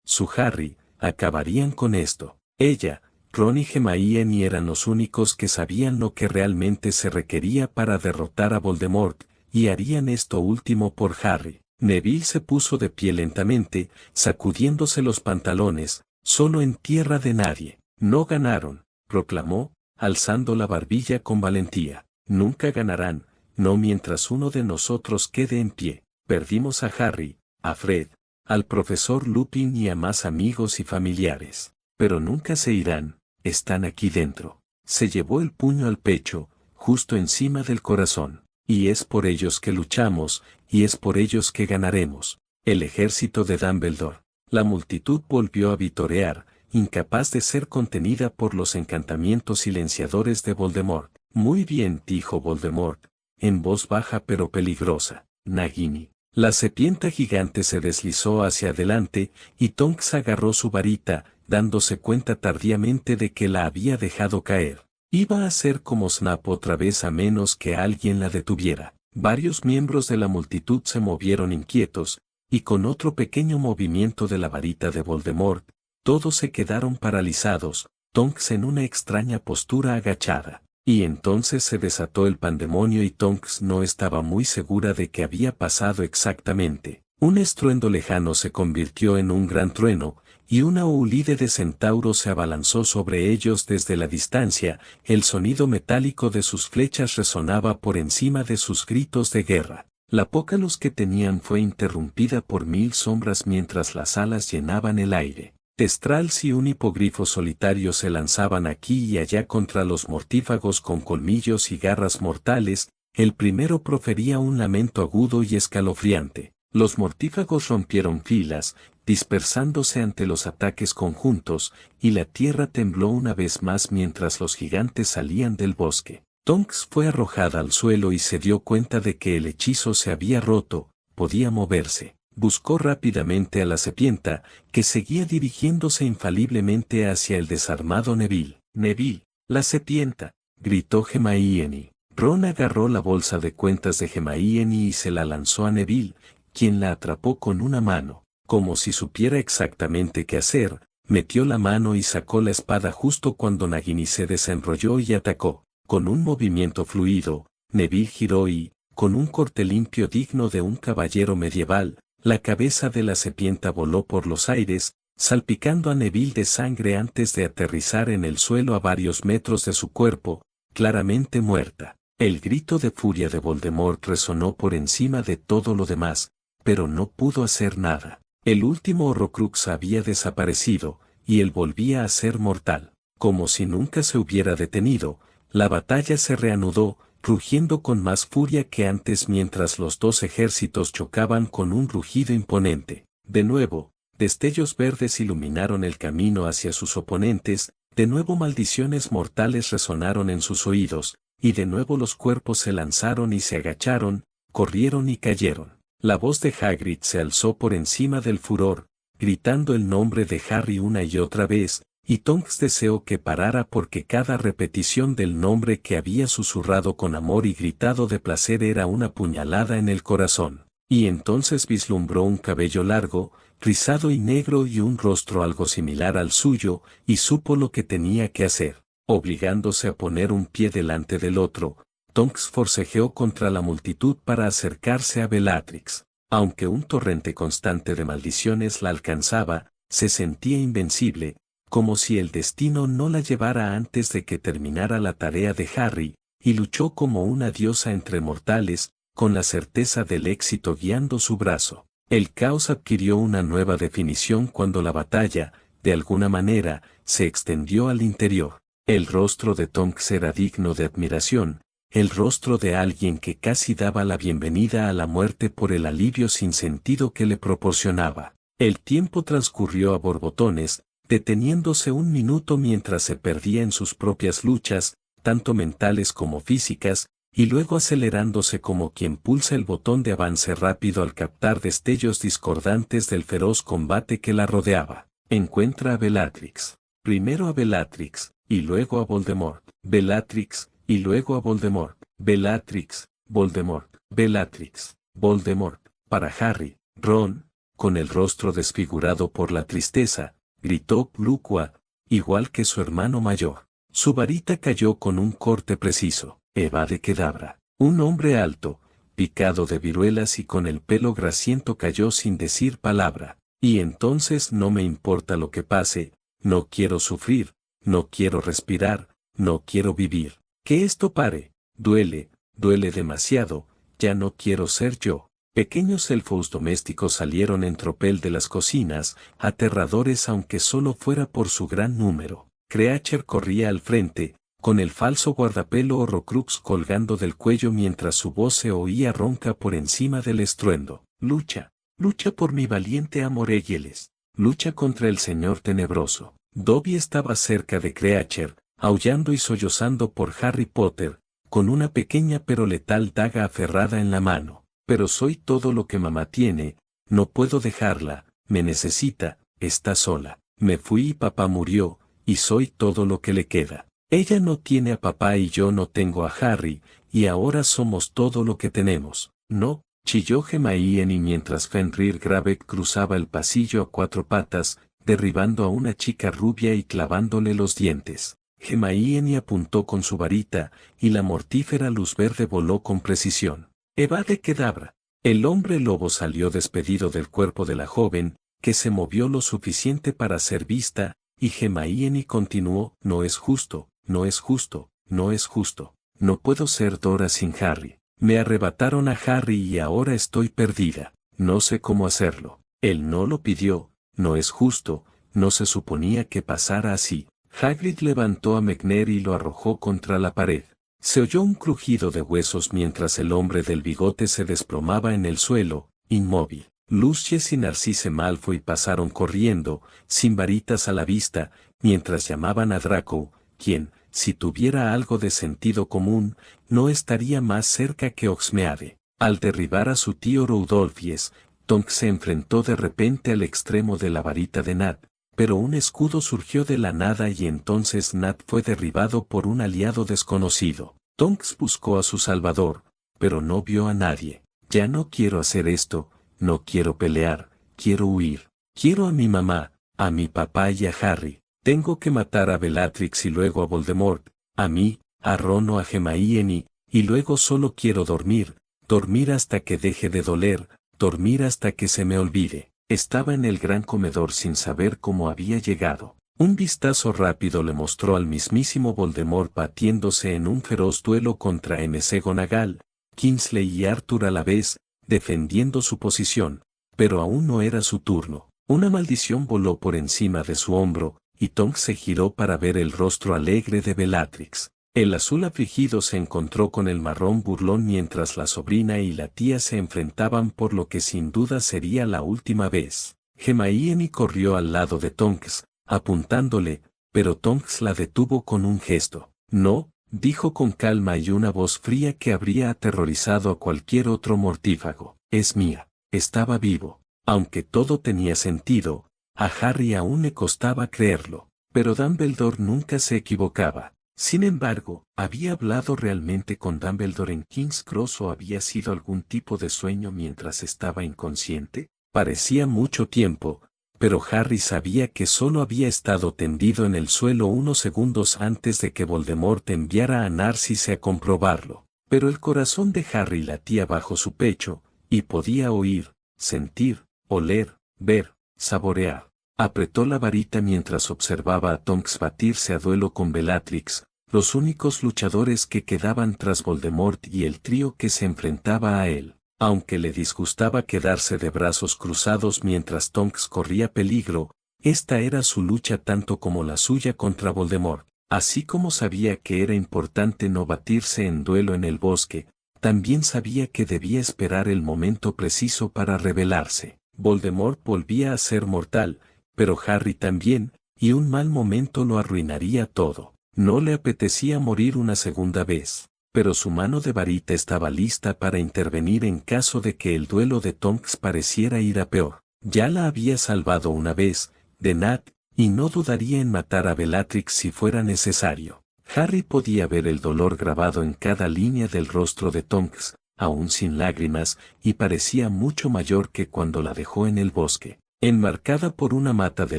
su Harry, acabarían con esto. Ella, Ron y Hermione eran los únicos que sabían lo que realmente se requería para derrotar a Voldemort, y harían esto último por Harry. Neville se puso de pie lentamente, sacudiéndose los pantalones, solo en tierra de nadie. No ganaron, proclamó, alzando la barbilla con valentía. Nunca ganarán, no mientras uno de nosotros quede en pie. Perdimos a Harry, a Fred, al profesor Lupin y a más amigos y familiares. Pero nunca se irán, están aquí dentro. Se llevó el puño al pecho, justo encima del corazón. Y es por ellos que luchamos, y es por ellos que ganaremos. El ejército de Dumbledore. La multitud volvió a vitorear, incapaz de ser contenida por los encantamientos silenciadores de Voldemort. Muy bien, dijo Voldemort, en voz baja pero peligrosa. Nagini. La serpiente gigante se deslizó hacia adelante, y Tonks agarró su varita, dándose cuenta tardíamente de que la había dejado caer. Iba a ser como Snap otra vez a menos que alguien la detuviera. Varios miembros de la multitud se movieron inquietos, y con otro pequeño movimiento de la varita de Voldemort, todos se quedaron paralizados, Tonks en una extraña postura agachada. Y entonces se desató el pandemonio y Tonks no estaba muy segura de qué había pasado exactamente. Un estruendo lejano se convirtió en un gran trueno, y una ulide de centauros se abalanzó sobre ellos desde la distancia. El sonido metálico de sus flechas resonaba por encima de sus gritos de guerra. La poca luz que tenían fue interrumpida por 1000 sombras mientras las alas llenaban el aire. Testrals y un hipogrifo solitario se lanzaban aquí y allá contra los mortífagos con colmillos y garras mortales. El primero profería un lamento agudo y escalofriante. Los mortífagos rompieron filas, dispersándose ante los ataques conjuntos, y la tierra tembló una vez más mientras los gigantes salían del bosque. Tonks fue arrojada al suelo y se dio cuenta de que el hechizo se había roto, podía moverse. Buscó rápidamente a la serpienta, que seguía dirigiéndose infaliblemente hacia el desarmado Neville. «Neville, la serpienta», gritó Hermione. Ron agarró la bolsa de cuentas de Hermione y se la lanzó a Neville, quien la atrapó con una mano. Como si supiera exactamente qué hacer, metió la mano y sacó la espada justo cuando Nagini se desenrolló y atacó. Con un movimiento fluido, Neville giró y, con un corte limpio digno de un caballero medieval, la cabeza de la serpiente voló por los aires, salpicando a Neville de sangre antes de aterrizar en el suelo a varios metros de su cuerpo, claramente muerta. El grito de furia de Voldemort resonó por encima de todo lo demás, pero no pudo hacer nada. El último Horrocrux había desaparecido, y él volvía a ser mortal. Como si nunca se hubiera detenido, la batalla se reanudó, rugiendo con más furia que antes mientras los dos ejércitos chocaban con un rugido imponente. De nuevo, destellos verdes iluminaron el camino hacia sus oponentes, de nuevo maldiciones mortales resonaron en sus oídos, y de nuevo los cuerpos se lanzaron y se agacharon, corrieron y cayeron. La voz de Hagrid se alzó por encima del furor, gritando el nombre de Harry una y otra vez, y Tonks deseó que parara porque cada repetición del nombre que había susurrado con amor y gritado de placer era una puñalada en el corazón. Y entonces vislumbró un cabello largo, rizado y negro y un rostro algo similar al suyo, y supo lo que tenía que hacer. Obligándose a poner un pie delante del otro, Tonks forcejeó contra la multitud para acercarse a Bellatrix. Aunque un torrente constante de maldiciones la alcanzaba, se sentía invencible, como si el destino no la llevara antes de que terminara la tarea de Harry, y luchó como una diosa entre mortales, con la certeza del éxito guiando su brazo. El caos adquirió una nueva definición cuando la batalla, de alguna manera, se extendió al interior. El rostro de Tonks era digno de admiración, el rostro de alguien que casi daba la bienvenida a la muerte por el alivio sin sentido que le proporcionaba. El tiempo transcurrió a borbotones, deteniéndose un minuto mientras se perdía en sus propias luchas, tanto mentales como físicas, y luego acelerándose como quien pulsa el botón de avance rápido al captar destellos discordantes del feroz combate que la rodeaba. Encuentra a Bellatrix. Primero a Bellatrix, y luego a Voldemort. Bellatrix, y luego a Voldemort. Bellatrix, Voldemort, Bellatrix, Voldemort. Para Harry, Ron, con el rostro desfigurado por la tristeza, gritó Lúcua, igual que su hermano mayor. Su varita cayó con un corte preciso. Evade Kedavra. Un hombre alto, picado de viruelas y con el pelo grasiento cayó sin decir palabra. Y entonces no me importa lo que pase, no quiero sufrir, no quiero respirar, no quiero vivir. Que esto pare, duele, duele demasiado, ya no quiero ser yo. Pequeños elfos domésticos salieron en tropel de las cocinas, aterradores aunque solo fuera por su gran número. Creacher corría al frente, con el falso guardapelo Horrocrux colgando del cuello mientras su voz se oía ronca por encima del estruendo. Lucha, lucha por mi valiente Amoreyeles, lucha contra el señor tenebroso. Dobby estaba cerca de Creacher, aullando y sollozando por Harry Potter, con una pequeña pero letal daga aferrada en la mano. Pero soy todo lo que mamá tiene, no puedo dejarla, me necesita, está sola. Me fui y papá murió, y soy todo lo que le queda. Ella no tiene a papá y yo no tengo a Harry, y ahora somos todo lo que tenemos. No, chilló Hermione mientras Fenrir Grave cruzaba el pasillo a cuatro patas, derribando a una chica rubia y clavándole los dientes. Hermione apuntó con su varita, y la mortífera luz verde voló con precisión. Evade Kedavra. El hombre lobo salió despedido del cuerpo de la joven, que se movió lo suficiente para ser vista, y Hermione continuó, no es justo, no es justo, no es justo. No puedo ser Dora sin Harry. Me arrebataron a Harry y ahora estoy perdida. No sé cómo hacerlo. Él no lo pidió, no es justo, no se suponía que pasara así. Hagrid levantó a McNair y lo arrojó contra la pared. Se oyó un crujido de huesos mientras el hombre del bigote se desplomaba en el suelo, inmóvil. Lucius y Narcisse Malfoy pasaron corriendo, sin varitas a la vista, mientras llamaban a Draco, quien, si tuviera algo de sentido común, no estaría más cerca que Oxmeade. Al derribar a su tío Rudolphius, Tonks se enfrentó de repente al extremo de la varita de Nat, pero un escudo surgió de la nada y entonces Nat fue derribado por un aliado desconocido. Tonks buscó a su salvador, pero no vio a nadie. Ya no quiero hacer esto, no quiero pelear, quiero huir. Quiero a mi mamá, a mi papá y a Harry. Tengo que matar a Bellatrix y luego a Voldemort, a mí, a Ron o a Hermione, y luego solo quiero dormir, dormir hasta que deje de doler, dormir hasta que se me olvide. Estaba en el gran comedor sin saber cómo había llegado. Un vistazo rápido le mostró al mismísimo Voldemort batiéndose en un feroz duelo contra McGonagall, Kingsley y Arthur a la vez, defendiendo su posición, pero aún no era su turno. Una maldición voló por encima de su hombro, y Tonks se giró para ver el rostro alegre de Bellatrix. El azul afligido se encontró con el marrón burlón mientras la sobrina y la tía se enfrentaban por lo que sin duda sería la última vez. Hermione corrió al lado de Tonks, apuntándole, pero Tonks la detuvo con un gesto. No, dijo con calma y una voz fría que habría aterrorizado a cualquier otro mortífago. Es mía. Estaba vivo. Aunque todo tenía sentido, a Harry aún le costaba creerlo, pero Dumbledore nunca se equivocaba. Sin embargo, ¿había hablado realmente con Dumbledore en King's Cross o había sido algún tipo de sueño mientras estaba inconsciente? Parecía mucho tiempo, pero Harry sabía que solo había estado tendido en el suelo unos segundos antes de que Voldemort enviara a Narcisse a comprobarlo. Pero el corazón de Harry latía bajo su pecho, y podía oír, sentir, oler, ver, saborear. Apretó la varita mientras observaba a Tonks batirse a duelo con Bellatrix, los únicos luchadores que quedaban tras Voldemort y el trío que se enfrentaba a él. Aunque le disgustaba quedarse de brazos cruzados mientras Tonks corría peligro, esta era su lucha tanto como la suya contra Voldemort. Así como sabía que era importante no batirse en duelo en el bosque, también sabía que debía esperar el momento preciso para rebelarse. Voldemort volvía a ser mortal, pero Harry también, y un mal momento lo arruinaría todo. No le apetecía morir una segunda vez, pero su mano de varita estaba lista para intervenir en caso de que el duelo de Tonks pareciera ir a peor. Ya la había salvado una vez, de Nat, y no dudaría en matar a Bellatrix si fuera necesario. Harry podía ver el dolor grabado en cada línea del rostro de Tonks, aún sin lágrimas, y parecía mucho mayor que cuando la dejó en el bosque. Enmarcada por una mata de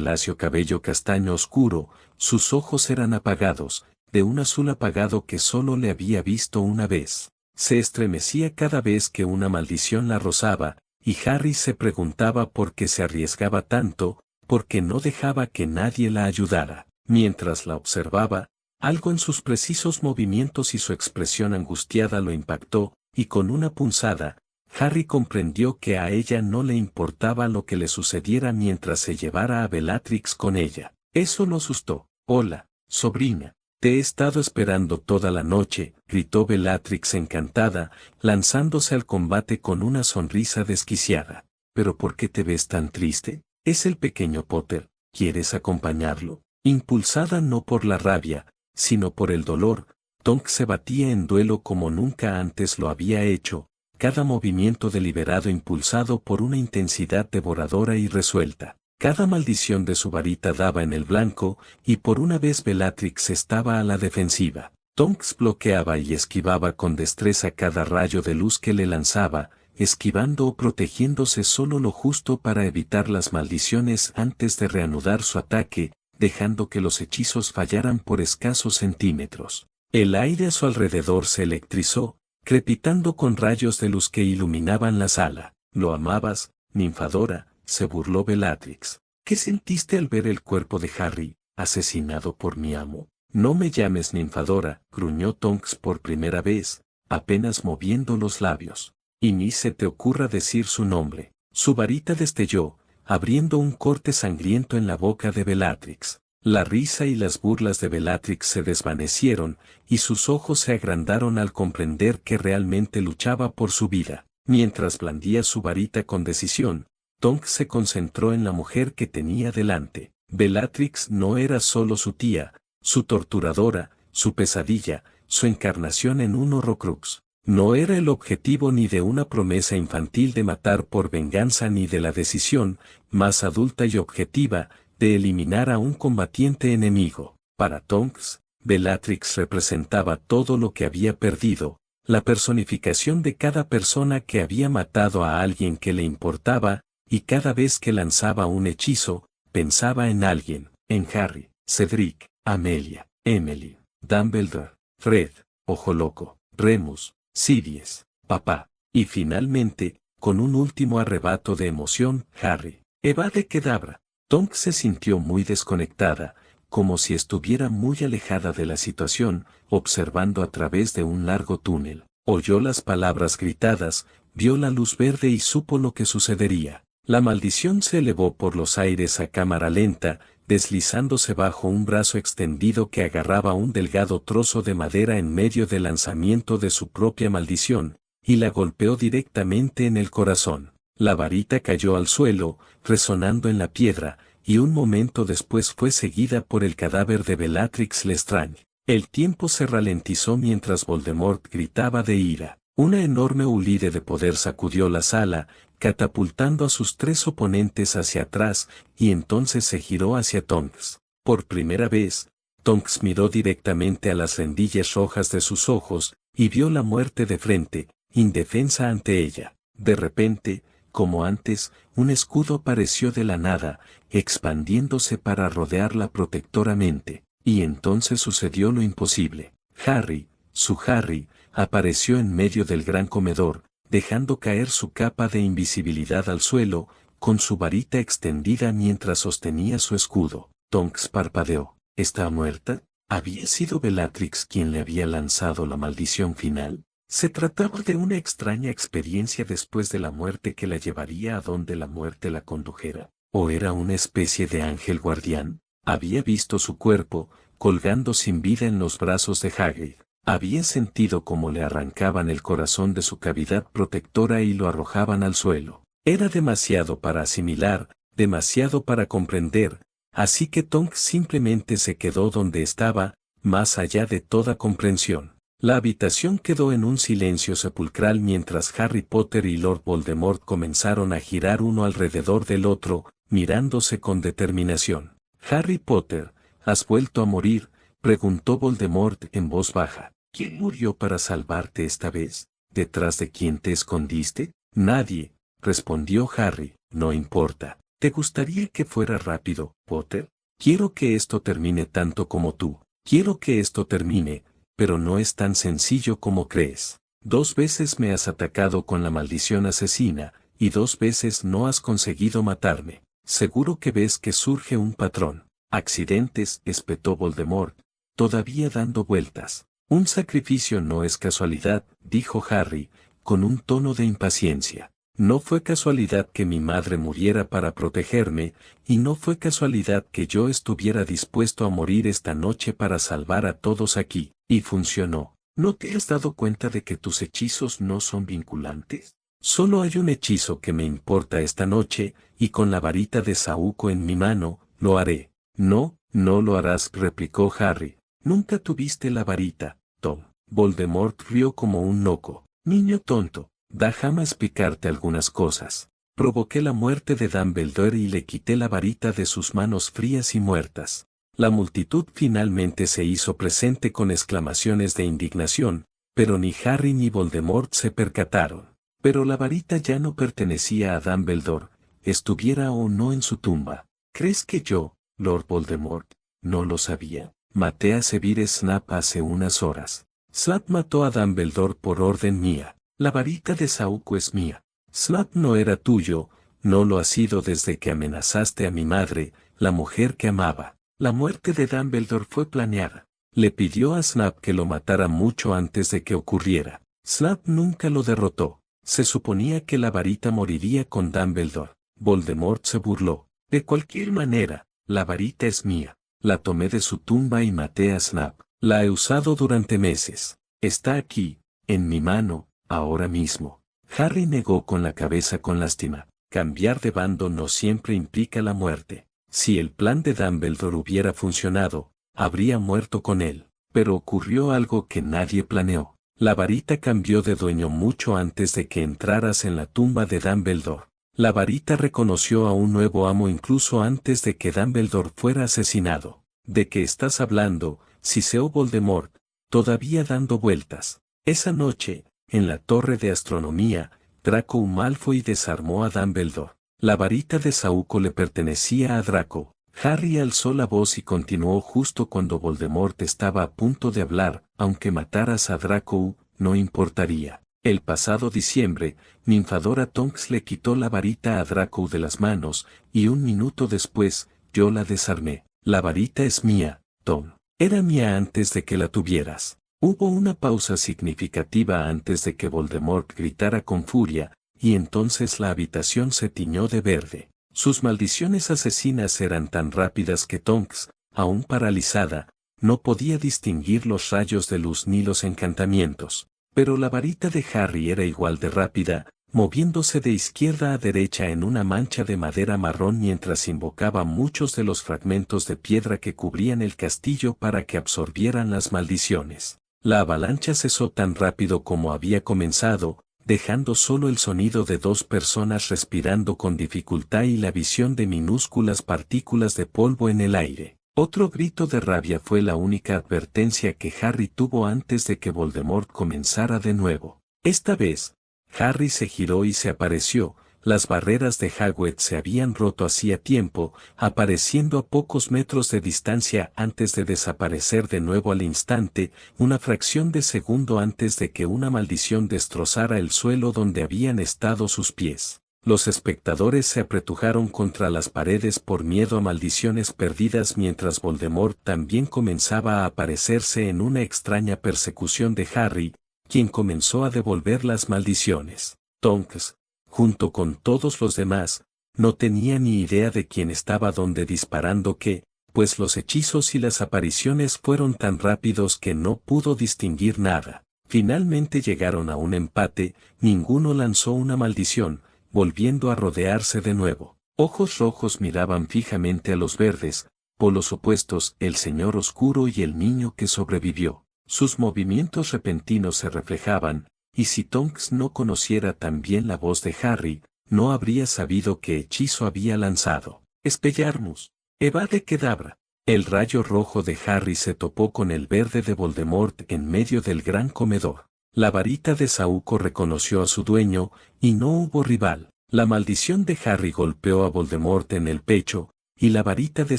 lacio cabello castaño oscuro, sus ojos eran apagados, de un azul apagado que solo le había visto una vez. Se estremecía cada vez que una maldición la rozaba, y Harry se preguntaba por qué se arriesgaba tanto, por qué no dejaba que nadie la ayudara. Mientras la observaba, algo en sus precisos movimientos y su expresión angustiada lo impactó, y con una punzada, Harry comprendió que a ella no le importaba lo que le sucediera mientras se llevara a Bellatrix con ella. Eso lo asustó. «Hola, sobrina. Te he estado esperando toda la noche», gritó Bellatrix encantada, lanzándose al combate con una sonrisa desquiciada. «¿Pero por qué te ves tan triste? Es el pequeño Potter. ¿Quieres acompañarlo?» Impulsada no por la rabia, sino por el dolor, Tonks se batía en duelo como nunca antes lo había hecho, cada movimiento deliberado impulsado por una intensidad devoradora y resuelta. Cada maldición de su varita daba en el blanco, y por una vez Bellatrix estaba a la defensiva. Tonks bloqueaba y esquivaba con destreza cada rayo de luz que le lanzaba, esquivando o protegiéndose solo lo justo para evitar las maldiciones antes de reanudar su ataque, dejando que los hechizos fallaran por escasos centímetros. El aire a su alrededor se electrizó, crepitando con rayos de luz que iluminaban la sala. «¿Lo amabas, ninfadora?», se burló Bellatrix. «¿Qué sentiste al ver el cuerpo de Harry, asesinado por mi amo?» «No me llames ninfadora», gruñó Tonks por primera vez, apenas moviendo los labios. «Y ni se te ocurra decir su nombre». Su varita destelló, abriendo un corte sangriento en la boca de Bellatrix. La risa y las burlas de Bellatrix se desvanecieron, y sus ojos se agrandaron al comprender que realmente luchaba por su vida. Mientras blandía su varita con decisión, Tonks se concentró en la mujer que tenía delante. Bellatrix no era solo su tía, su torturadora, su pesadilla, su encarnación en un Horrocrux. No era el objetivo ni de una promesa infantil de matar por venganza ni de la decisión, más adulta y objetiva, de eliminar a un combatiente enemigo. Para Tonks, Bellatrix representaba todo lo que había perdido, la personificación de cada persona que había matado a alguien que le importaba, y cada vez que lanzaba un hechizo, pensaba en alguien, en Harry, Cedric, Amelia, Emily, Dumbledore, Fred, Ojo Loco, Remus, Sirius, papá, y finalmente, con un último arrebato de emoción, Harry. Evade Kedavra. Tonks se sintió muy desconectada, como si estuviera muy alejada de la situación, observando a través de un largo túnel. Oyó las palabras gritadas, vio la luz verde y supo lo que sucedería. La maldición se elevó por los aires a cámara lenta, deslizándose bajo un brazo extendido que agarraba un delgado trozo de madera en medio del lanzamiento de su propia maldición, y la golpeó directamente en el corazón. La varita cayó al suelo, resonando en la piedra, y un momento después fue seguida por el cadáver de Bellatrix Lestrange. El tiempo se ralentizó mientras Voldemort gritaba de ira. Una enorme ulide de poder sacudió la sala, catapultando a sus tres oponentes hacia atrás, y entonces se giró hacia Tonks. Por primera vez, Tonks miró directamente a las rendijas rojas de sus ojos, y vio la muerte de frente, indefensa ante ella. De repente, como antes, un escudo apareció de la nada, expandiéndose para rodearla protectoramente, y entonces sucedió lo imposible. Harry, su Harry, apareció en medio del gran comedor, dejando caer su capa de invisibilidad al suelo, con su varita extendida mientras sostenía su escudo. Tonks parpadeó. ¿Está muerta? ¿Había sido Bellatrix quien le había lanzado la maldición final? ¿Se trataba de una extraña experiencia después de la muerte que la llevaría a donde la muerte la condujera? ¿O era una especie de ángel guardián? Había visto su cuerpo, colgando sin vida en los brazos de Hagrid. Había sentido cómo le arrancaban el corazón de su cavidad protectora y lo arrojaban al suelo. Era demasiado para asimilar, demasiado para comprender, así que Tonks simplemente se quedó donde estaba, más allá de toda comprensión. La habitación quedó en un silencio sepulcral mientras Harry Potter y Lord Voldemort comenzaron a girar uno alrededor del otro, mirándose con determinación. «Harry Potter, ¿has vuelto a morir?», preguntó Voldemort en voz baja. «¿Quién murió para salvarte esta vez? ¿Detrás de quién te escondiste?». «Nadie», respondió Harry. «No importa. ¿Te gustaría que fuera rápido, Potter? Quiero que esto termine tanto como tú. Quiero que esto termine, pero no es tan sencillo como crees. 2 veces me has atacado con la maldición asesina, y 2 veces no has conseguido matarme. Seguro que ves que surge un patrón». «Accidentes», espetó Voldemort, todavía dando vueltas. «Un sacrificio no es casualidad», dijo Harry, con un tono de impaciencia. «No fue casualidad que mi madre muriera para protegerme, y no fue casualidad que yo estuviera dispuesto a morir esta noche para salvar a todos aquí, y funcionó. ¿No te has dado cuenta de que tus hechizos no son vinculantes? Solo hay un hechizo que me importa esta noche, y con la varita de Saúco en mi mano, lo haré». «No, no lo harás», replicó Harry. «Nunca tuviste la varita, Tom». Voldemort rió como un loco. «Niño tonto, déjame explicarte algunas cosas. Provoqué la muerte de Dumbledore y le quité la varita de sus manos frías y muertas». La multitud finalmente se hizo presente con exclamaciones de indignación, pero ni Harry ni Voldemort se percataron. «Pero la varita ya no pertenecía a Dumbledore, estuviera o no en su tumba. ¿Crees que yo, Lord Voldemort, no lo sabía? Maté a Severus Snape hace unas horas. Snape mató a Dumbledore por orden mía. La varita de Saúco es mía. Snape no era tuyo, no lo ha sido desde que amenazaste a mi madre, la mujer que amaba. La muerte de Dumbledore fue planeada. Le pidió a Snape que lo matara mucho antes de que ocurriera. Snape nunca lo derrotó. Se suponía que la varita moriría con Dumbledore». Voldemort se burló. «De cualquier manera, la varita es mía. La tomé de su tumba y maté a Snape. La he usado durante meses. Está aquí, en mi mano, ahora mismo». Harry negó con la cabeza con lástima. Cambiar de bando no siempre implica la muerte. Si el plan de Dumbledore hubiera funcionado, habría muerto con él. Pero ocurrió algo que nadie planeó. La varita cambió de dueño mucho antes de que entraras en la tumba de Dumbledore. La varita reconoció a un nuevo amo incluso antes de que Dumbledore fuera asesinado. ¿De qué estás hablando?, siseó Voldemort, todavía dando vueltas. Esa noche, en la torre de astronomía, Draco Malfoy desarmó a Dumbledore. La varita de Saúco le pertenecía a Draco. Harry alzó la voz y continuó justo cuando Voldemort estaba a punto de hablar. «Aunque mataras a Draco, no importaría. El pasado diciembre, Ninfadora Tonks le quitó la varita a Draco de las manos, y 1 minuto después, yo la desarmé. La varita es mía, Tom. Era mía antes de que la tuvieras». Hubo una pausa significativa antes de que Voldemort gritara con furia, y entonces la habitación se tiñó de verde. Sus maldiciones asesinas eran tan rápidas que Tonks, aún paralizada, no podía distinguir los rayos de luz ni los encantamientos. Pero la varita de Harry era igual de rápida, moviéndose de izquierda a derecha en una mancha de madera marrón mientras invocaba muchos de los fragmentos de piedra que cubrían el castillo para que absorbieran las maldiciones. La avalancha cesó tan rápido como había comenzado, dejando solo el sonido de 2 personas respirando con dificultad y la visión de minúsculas partículas de polvo en el aire. Otro grito de rabia fue la única advertencia que Harry tuvo antes de que Voldemort comenzara de nuevo. Esta vez, Harry se giró y se apareció, las barreras de Hagrid se habían roto hacía tiempo, apareciendo a pocos metros de distancia antes de desaparecer de nuevo al instante, una fracción de segundo antes de que una maldición destrozara el suelo donde habían estado sus pies. Los espectadores se apretujaron contra las paredes por miedo a maldiciones perdidas mientras Voldemort también comenzaba a aparecerse en una extraña persecución de Harry, quien comenzó a devolver las maldiciones. Tonks, junto con todos los demás, no tenía ni idea de quién estaba donde disparando qué, pues los hechizos y las apariciones fueron tan rápidos que no pudo distinguir nada. Finalmente llegaron a un empate, ninguno lanzó una maldición, volviendo a rodearse de nuevo. Ojos rojos miraban fijamente a los verdes, polos opuestos, el señor oscuro y el niño que sobrevivió. Sus movimientos repentinos se reflejaban, y si Tonks no conociera tan bien la voz de Harry, no habría sabido qué hechizo había lanzado. Expelliarmus. Evade Kedavra. El rayo rojo de Harry se topó con el verde de Voldemort en medio del gran comedor. La varita de Saúco reconoció a su dueño, y no hubo rival. La maldición de Harry golpeó a Voldemort en el pecho, y la varita de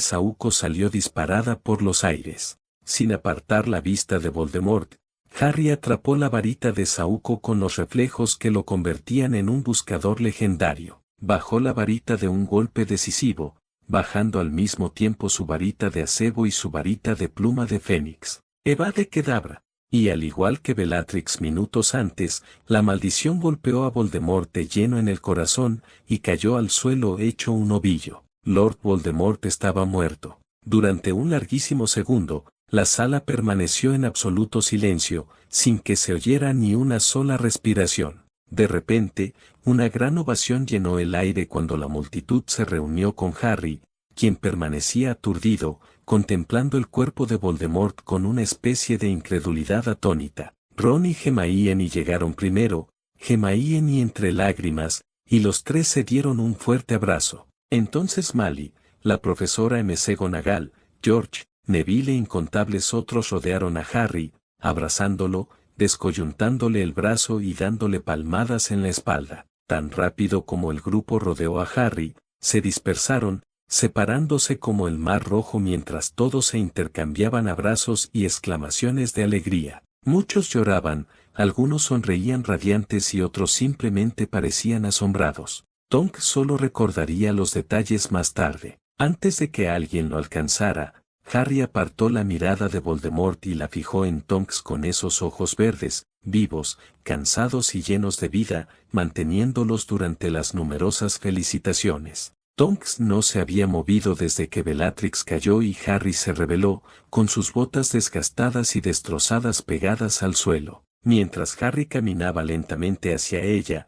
Saúco salió disparada por los aires. Sin apartar la vista de Voldemort, Harry atrapó la varita de Saúco con los reflejos que lo convertían en un buscador legendario. Bajó la varita de un golpe decisivo, bajando al mismo tiempo su varita de acebo y su varita de pluma de fénix. Evade Kedavra. Y al igual que Bellatrix minutos antes, la maldición golpeó a Voldemort de lleno en el corazón, y cayó al suelo hecho un ovillo. Lord Voldemort estaba muerto. Durante un larguísimo segundo, la sala permaneció en absoluto silencio, sin que se oyera ni una sola respiración. De repente, una gran ovación llenó el aire cuando la multitud se reunió con Harry, quien permanecía aturdido, contemplando el cuerpo de Voldemort con una especie de incredulidad atónita. Ron y Hermione llegaron primero, Hermione entre lágrimas, y los tres se dieron un fuerte abrazo. Entonces Mally, la profesora McGonagall, George, Neville e incontables otros rodearon a Harry, abrazándolo, descoyuntándole el brazo y dándole palmadas en la espalda. Tan rápido como el grupo rodeó a Harry, se dispersaron, separándose como el mar rojo mientras todos se intercambiaban abrazos y exclamaciones de alegría. Muchos lloraban, algunos sonreían radiantes y otros simplemente parecían asombrados. Tonks solo recordaría los detalles más tarde. Antes de que alguien lo alcanzara, Harry apartó la mirada de Voldemort y la fijó en Tonks con esos ojos verdes, vivos, cansados y llenos de vida, manteniéndolos durante las numerosas felicitaciones. Tonks no se había movido desde que Bellatrix cayó y Harry se rebeló, con sus botas desgastadas y destrozadas pegadas al suelo. Mientras Harry caminaba lentamente hacia ella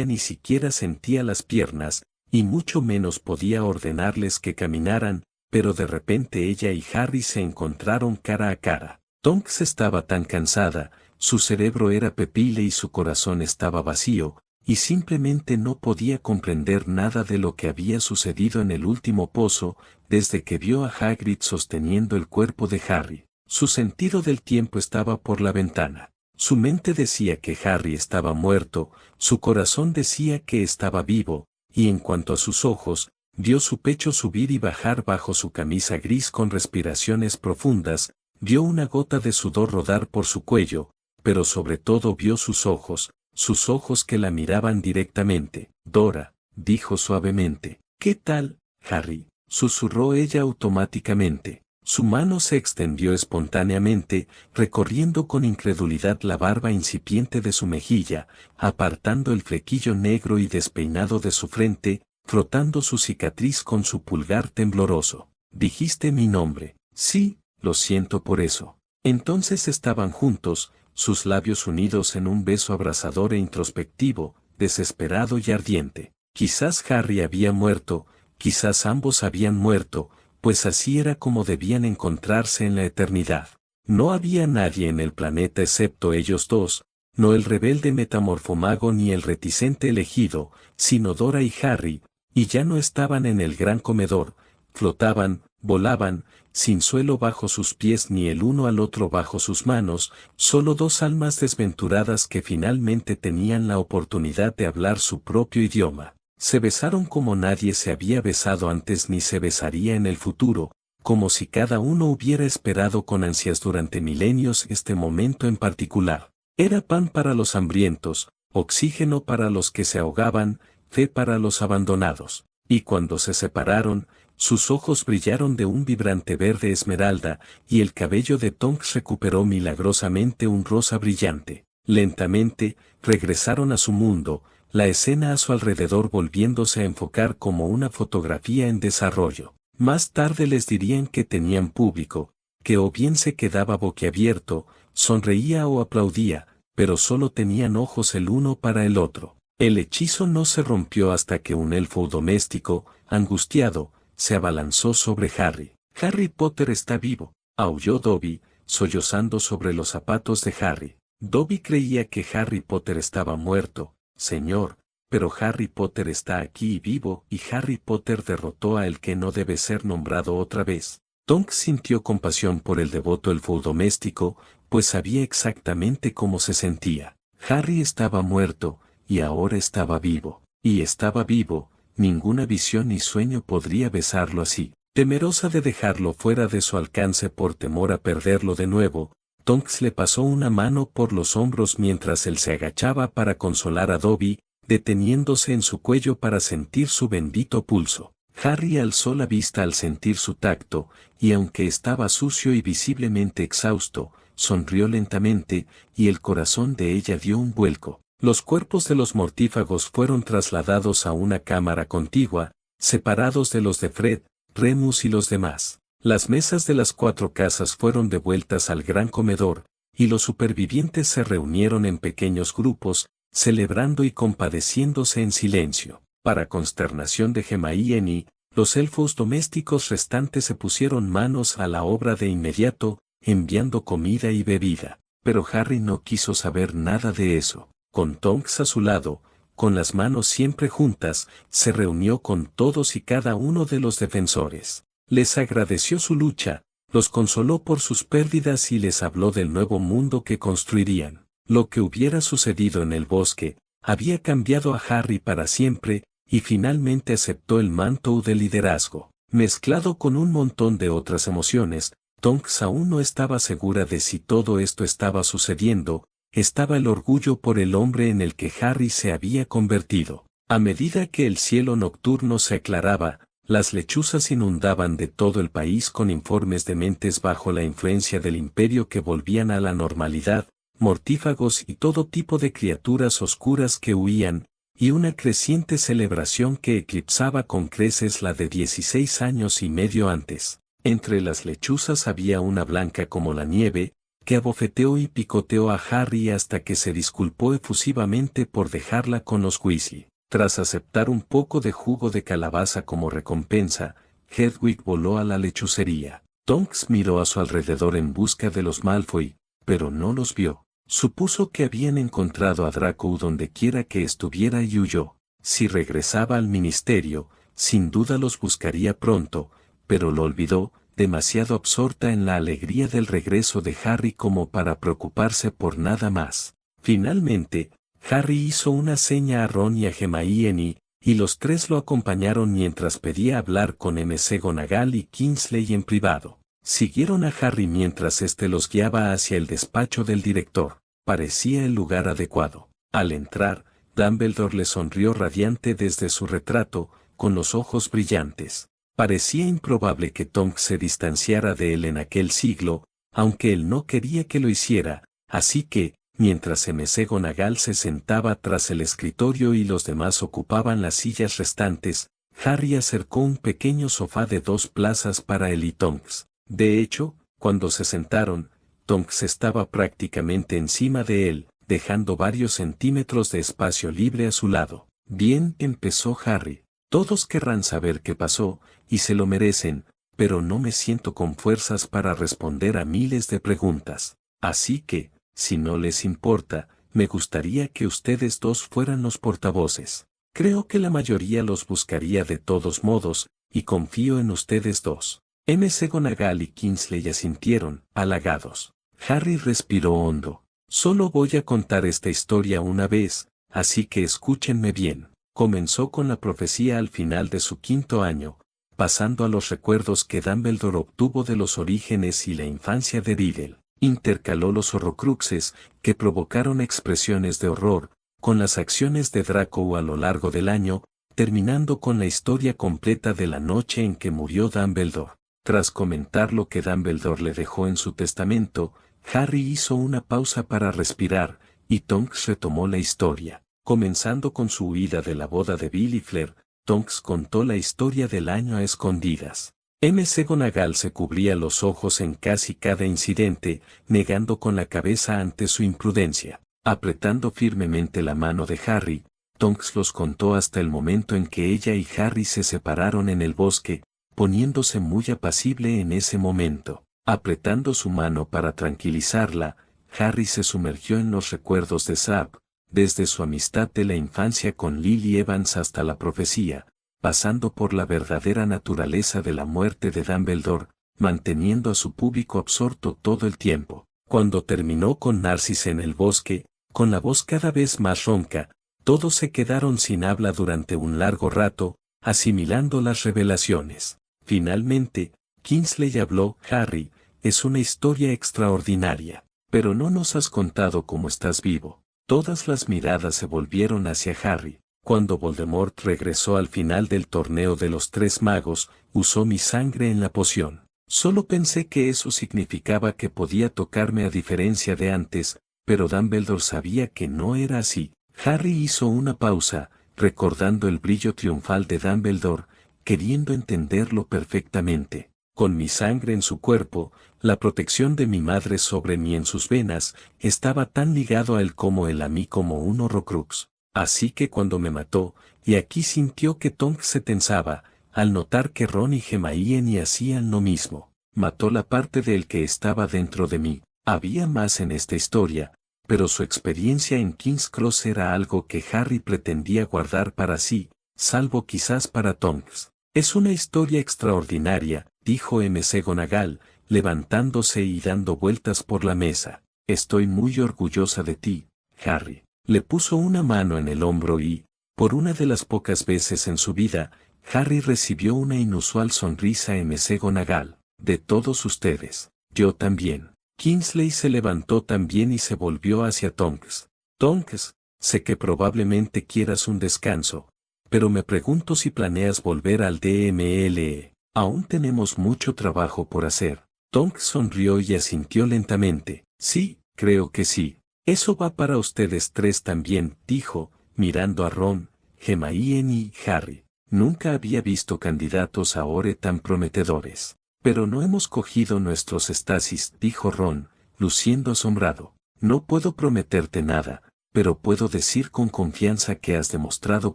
ni siquiera sentía las piernas, y mucho menos podía ordenarles que caminaran, pero de repente ella y Harry se encontraron cara a cara. Tonks estaba tan cansada, su cerebro era pepile y su corazón estaba vacío, y simplemente no podía comprender nada de lo que había sucedido en el último pozo, desde que vio a Hagrid sosteniendo el cuerpo de Harry. Su sentido del tiempo estaba por la ventana. Su mente decía que Harry estaba muerto, su corazón decía que estaba vivo, y en cuanto a sus ojos, vio su pecho subir y bajar bajo su camisa gris con respiraciones profundas, vio una gota de sudor rodar por su cuello, pero sobre todo vio sus ojos que la miraban directamente. Dora, dijo suavemente. ¿Qué tal, Harry? Susurró ella automáticamente. Su mano se extendió espontáneamente, recorriendo con incredulidad la barba incipiente de su mejilla, apartando el flequillo negro y despeinado de su frente, frotando su cicatriz con su pulgar tembloroso. ¿Dijiste mi nombre? Sí, lo siento por eso. Entonces estaban juntos, sus labios unidos en un beso abrasador e introspectivo, desesperado y ardiente. Quizás Harry había muerto, quizás ambos habían muerto, pues así era como debían encontrarse en la eternidad. No había nadie en el planeta excepto ellos dos, no el rebelde metamorfomago ni el reticente elegido, sino Dora y Harry, y ya no estaban en el gran comedor, flotaban, volaban, sin suelo bajo sus pies ni el uno al otro bajo sus manos, solo dos almas desventuradas que finalmente tenían la oportunidad de hablar su propio idioma. Se besaron como nadie se había besado antes ni se besaría en el futuro, como si cada uno hubiera esperado con ansias durante milenios este momento en particular. Era pan para los hambrientos, oxígeno para los que se ahogaban, fe para los abandonados. Y cuando se separaron, sus ojos brillaron de un vibrante verde esmeralda, y el cabello de Tonks recuperó milagrosamente un rosa brillante. Lentamente, regresaron a su mundo, la escena a su alrededor volviéndose a enfocar como una fotografía en desarrollo. Más tarde les dirían que tenían público, que o bien se quedaba boquiabierto, sonreía o aplaudía, pero solo tenían ojos el uno para el otro. El hechizo no se rompió hasta que un elfo doméstico, angustiado, se abalanzó sobre Harry. «Harry Potter está vivo», aulló Dobby, sollozando sobre los zapatos de Harry. Dobby creía que Harry Potter estaba muerto, señor, pero Harry Potter está aquí y vivo, y Harry Potter derrotó a el que no debe ser nombrado otra vez. Tonks sintió compasión por el devoto elfo doméstico, pues sabía exactamente cómo se sentía. Harry estaba muerto, y ahora estaba vivo. Y estaba vivo, ninguna visión ni sueño podría besarlo así. Temerosa de dejarlo fuera de su alcance por temor a perderlo de nuevo, Tonks le pasó una mano por los hombros mientras él se agachaba para consolar a Dobby, deteniéndose en su cuello para sentir su bendito pulso. Harry alzó la vista al sentir su tacto, y aunque estaba sucio y visiblemente exhausto, sonrió lentamente, y el corazón de ella dio un vuelco. Los cuerpos de los mortífagos fueron trasladados a una cámara contigua, separados de los de Fred, Remus y los demás. Las mesas de las 4 casas fueron devueltas al gran comedor, y los supervivientes se reunieron en pequeños grupos, celebrando y compadeciéndose en silencio. Para consternación de Hermione, los elfos domésticos restantes se pusieron manos a la obra de inmediato, enviando comida y bebida. Pero Harry no quiso saber nada de eso. Con Tonks a su lado, con las manos siempre juntas, se reunió con todos y cada uno de los defensores. Les agradeció su lucha, los consoló por sus pérdidas y les habló del nuevo mundo que construirían. Lo que hubiera sucedido en el bosque, había cambiado a Harry para siempre, y finalmente aceptó el manto de liderazgo. Mezclado con un montón de otras emociones, Tonks aún no estaba segura de si todo esto estaba sucediendo. Estaba el orgullo por el hombre en el que Harry se había convertido. A medida que el cielo nocturno se aclaraba, las lechuzas inundaban de todo el país con informes de mentes bajo la influencia del imperio que volvían a la normalidad, mortífagos y todo tipo de criaturas oscuras que huían, y una creciente celebración que eclipsaba con creces la de 16 años y medio antes. Entre las lechuzas había una blanca como la nieve, que abofeteó y picoteó a Harry hasta que se disculpó efusivamente por dejarla con los Weasley. Tras aceptar un poco de jugo de calabaza como recompensa, Hedwig voló a la lechucería. Tonks miró a su alrededor en busca de los Malfoy, pero no los vio. Supuso que habían encontrado a Draco donde quiera que estuviera y huyó. Si regresaba al ministerio, sin duda los buscaría pronto, pero lo olvidó, demasiado absorta en la alegría del regreso de Harry como para preocuparse por nada más. Finalmente, Harry hizo una seña a Ron y a Hermione, y los tres lo acompañaron mientras pedía hablar con McGonagall y Kingsley en privado. Siguieron a Harry mientras éste los guiaba hacia el despacho del director. Parecía el lugar adecuado. Al entrar, Dumbledore le sonrió radiante desde su retrato, con los ojos brillantes. Parecía improbable que Tonks se distanciara de él en aquel siglo, aunque él no quería que lo hiciera, así que, mientras McGonagall se sentaba tras el escritorio y los demás ocupaban las sillas restantes, Harry acercó un pequeño sofá de 2 plazas para él y Tonks. De hecho, cuando se sentaron, Tonks estaba prácticamente encima de él, dejando varios centímetros de espacio libre a su lado. Bien, empezó Harry. Todos querrán saber qué pasó, y se lo merecen, pero no me siento con fuerzas para responder a miles de preguntas. Así que, si no les importa, me gustaría que ustedes dos fueran los portavoces. Creo que la mayoría los buscaría de todos modos, y confío en ustedes dos. McGonagall y Kingsley asintieron, halagados. Harry respiró hondo. Solo voy a contar esta historia una vez, así que escúchenme bien. Comenzó con la profecía al final de su 5.º año, pasando a los recuerdos que Dumbledore obtuvo de los orígenes y la infancia de Riddle. Intercaló los horrocruxes, que provocaron expresiones de horror, con las acciones de Draco a lo largo del año, terminando con la historia completa de la noche en que murió Dumbledore. Tras comentar lo que Dumbledore le dejó en su testamento, Harry hizo una pausa para respirar, y Tonks retomó la historia. Comenzando con su huida de la boda de Bill y Fleur, Tonks contó la historia del año a escondidas. McGonagall se cubría los ojos en casi cada incidente, negando con la cabeza ante su imprudencia. Apretando firmemente la mano de Harry, Tonks los contó hasta el momento en que ella y Harry se separaron en el bosque, poniéndose muy apacible en ese momento. Apretando su mano para tranquilizarla, Harry se sumergió en los recuerdos de Sap, desde su amistad de la infancia con Lily Evans hasta la profecía, pasando por la verdadera naturaleza de la muerte de Dumbledore, manteniendo a su público absorto todo el tiempo. Cuando terminó con Narcisse en el bosque, con la voz cada vez más ronca, todos se quedaron sin habla durante un largo rato, asimilando las revelaciones. Finalmente, Kingsley habló. Harry, es una historia extraordinaria, pero no nos has contado cómo estás vivo. Todas las miradas se volvieron hacia Harry. Cuando Voldemort regresó al final del torneo de los 3 magos, usó mi sangre en la poción. Solo pensé que eso significaba que podía tocarme a diferencia de antes, pero Dumbledore sabía que no era así. Harry hizo una pausa, recordando el brillo triunfal de Dumbledore, queriendo entenderlo perfectamente. Con mi sangre en su cuerpo, la protección de mi madre sobre mí en sus venas, estaba tan ligado a él como él a mí como un horrocrux. Así que cuando me mató, y aquí sintió que Tonks se tensaba, al notar que Ron y Hermione hacían lo mismo. Mató la parte de él que estaba dentro de mí. Había más en esta historia, pero su experiencia en King's Cross era algo que Harry pretendía guardar para sí, salvo quizás para Tonks. Es una historia extraordinaria, dijo McGonagall, levantándose y dando vueltas por la mesa. Estoy muy orgullosa de ti, Harry. Le puso una mano en el hombro y, por una de las pocas veces en su vida, Harry recibió una inusual sonrisa en McGonagall. De todos ustedes, yo también. Kingsley se levantó también y se volvió hacia Tonks. Tonks, sé que probablemente quieras un descanso, pero me pregunto si planeas volver al DMLE. Aún tenemos mucho trabajo por hacer. Tonks sonrió y asintió lentamente. Sí, creo que sí. Eso va para ustedes 3 también, dijo, mirando a Ron, Hermione y Harry. Nunca había visto candidatos ahora tan prometedores. Pero no hemos cogido nuestros estasis, dijo Ron, luciendo asombrado. No puedo prometerte nada, pero puedo decir con confianza que has demostrado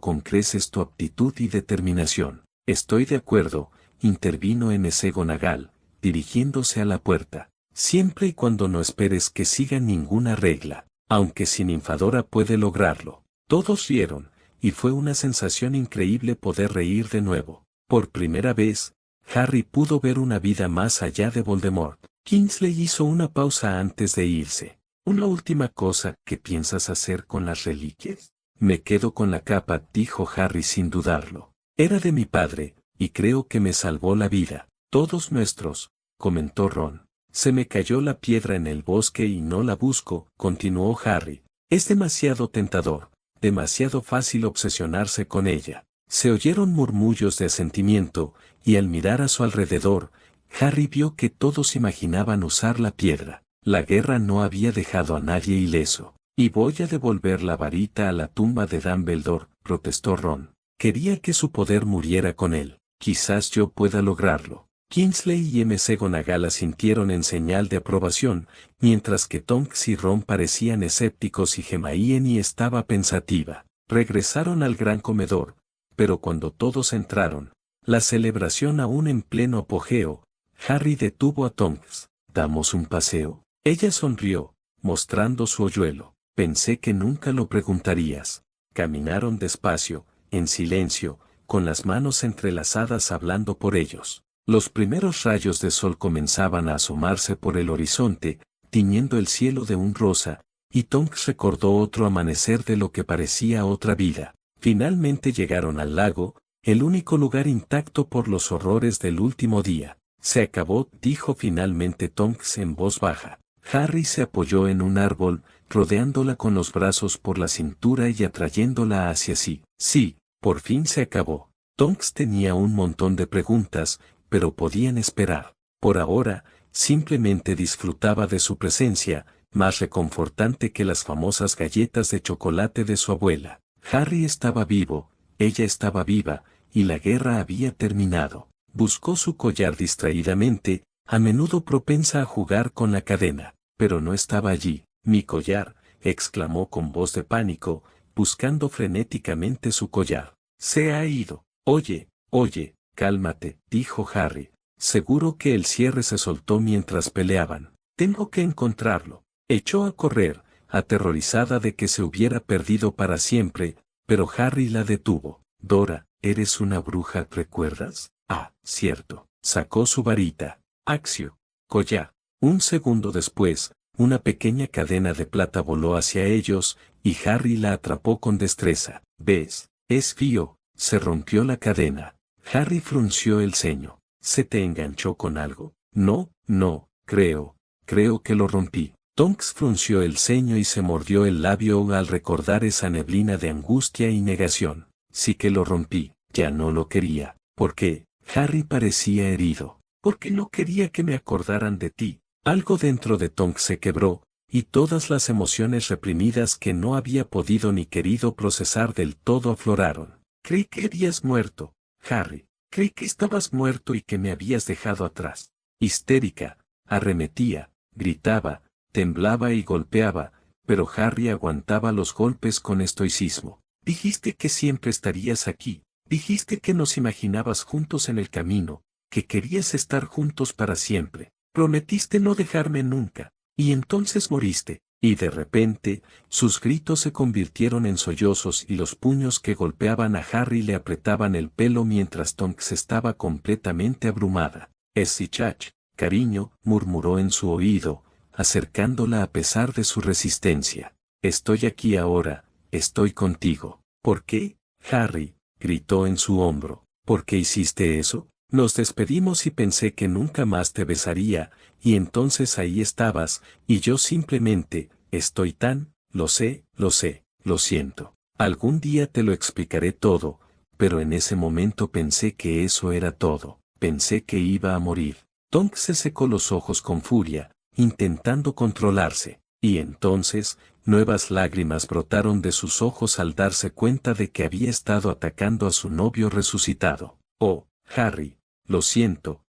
con creces tu aptitud y determinación. Estoy de acuerdo, intervino McGonagall, dirigiéndose a la puerta. Siempre y cuando no esperes que siga ninguna regla, aunque sin Ninfadora puede lograrlo. Todos rieron, y fue una sensación increíble poder reír de nuevo. Por primera vez, Harry pudo ver una vida más allá de Voldemort. Kingsley hizo una pausa antes de irse. Una última cosa, ¿qué piensas hacer con las reliquias? Me quedo con la capa, dijo Harry sin dudarlo. Era de mi padre, y creo que me salvó la vida. Todos nuestros, comentó Ron. Se me cayó la piedra en el bosque y no la busco, continuó Harry. Es demasiado tentador, demasiado fácil obsesionarse con ella. Se oyeron murmullos de asentimiento, y al mirar a su alrededor, Harry vio que todos imaginaban usar la piedra. La guerra no había dejado a nadie ileso. Y voy a devolver la varita a la tumba de Dumbledore, protestó Ron. Quería que su poder muriera con él. Quizás yo pueda lograrlo. Kingsley y McGonagall asintieron en señal de aprobación, mientras que Tonks y Ron parecían escépticos y Hermione estaba pensativa. Regresaron al gran comedor, pero cuando todos entraron, la celebración aún en pleno apogeo, Harry detuvo a Tonks. ¿Damos un paseo? Ella sonrió, mostrando su hoyuelo. Pensé que nunca lo preguntarías. Caminaron despacio, en silencio, con las manos entrelazadas hablando por ellos. Los primeros rayos de sol comenzaban a asomarse por el horizonte, tiñendo el cielo de un rosa, y Tonks recordó otro amanecer de lo que parecía otra vida. Finalmente llegaron al lago, el único lugar intacto por los horrores del último día. Se acabó, dijo finalmente Tonks en voz baja. Harry se apoyó en un árbol, rodeándola con los brazos por la cintura y atrayéndola hacia sí. Sí, por fin se acabó. Tonks tenía un montón de preguntas, pero podían esperar. Por ahora, simplemente disfrutaba de su presencia, más reconfortante que las famosas galletas de chocolate de su abuela. Harry estaba vivo, ella estaba viva, y la guerra había terminado. Buscó su collar distraídamente, a menudo propensa a jugar con la cadena, pero no estaba allí. Mi collar, exclamó con voz de pánico, buscando frenéticamente su collar. Se ha ido. Oye, cálmate, dijo Harry. Seguro que el cierre se soltó mientras peleaban. Tengo que encontrarlo. Echó a correr, aterrorizada de que se hubiera perdido para siempre, pero Harry la detuvo. Dora, eres una bruja, ¿recuerdas? Ah, cierto. Sacó su varita. Accio. Collar. Un segundo después, una pequeña cadena de plata voló hacia ellos, y Harry la atrapó con destreza. ¿Ves? Es fío. Se rompió la cadena. Harry frunció el ceño. ¿Se te enganchó con algo? No, creo que lo rompí. Tonks frunció el ceño y se mordió el labio al recordar esa neblina de angustia y negación. Sí que lo rompí, ya no lo quería. ¿Por qué? Harry parecía herido. Porque no quería que me acordaran de ti. Algo dentro de Tonks se quebró, y todas las emociones reprimidas que no había podido ni querido procesar del todo afloraron. Creí que habías muerto, Harry. Creí que estabas muerto y que me habías dejado atrás. Histérica, arremetía, gritaba, temblaba y golpeaba, pero Harry aguantaba los golpes con estoicismo. Dijiste que siempre estarías aquí, dijiste que nos imaginabas juntos en el camino, que querías estar juntos para siempre, prometiste no dejarme nunca, y entonces moriste. Y de repente, sus gritos se convirtieron en sollozos y los puños que golpeaban a Harry le apretaban el pelo mientras Tonks estaba completamente abrumada. Chach, cariño, murmuró en su oído, acercándola a pesar de su resistencia. Estoy aquí ahora, estoy contigo. ¿Por qué? Harry, gritó en su hombro. ¿Por qué hiciste eso? Nos despedimos y pensé que nunca más te besaría, y entonces ahí estabas, y yo simplemente, estoy tan, lo sé, lo siento. Algún día te lo explicaré todo, pero en ese momento pensé que eso era todo, pensé que iba a morir. Tonks se secó los ojos con furia, intentando controlarse, y entonces, nuevas lágrimas brotaron de sus ojos al darse cuenta de que había estado atacando a su novio resucitado. Oh, Harry, lo siento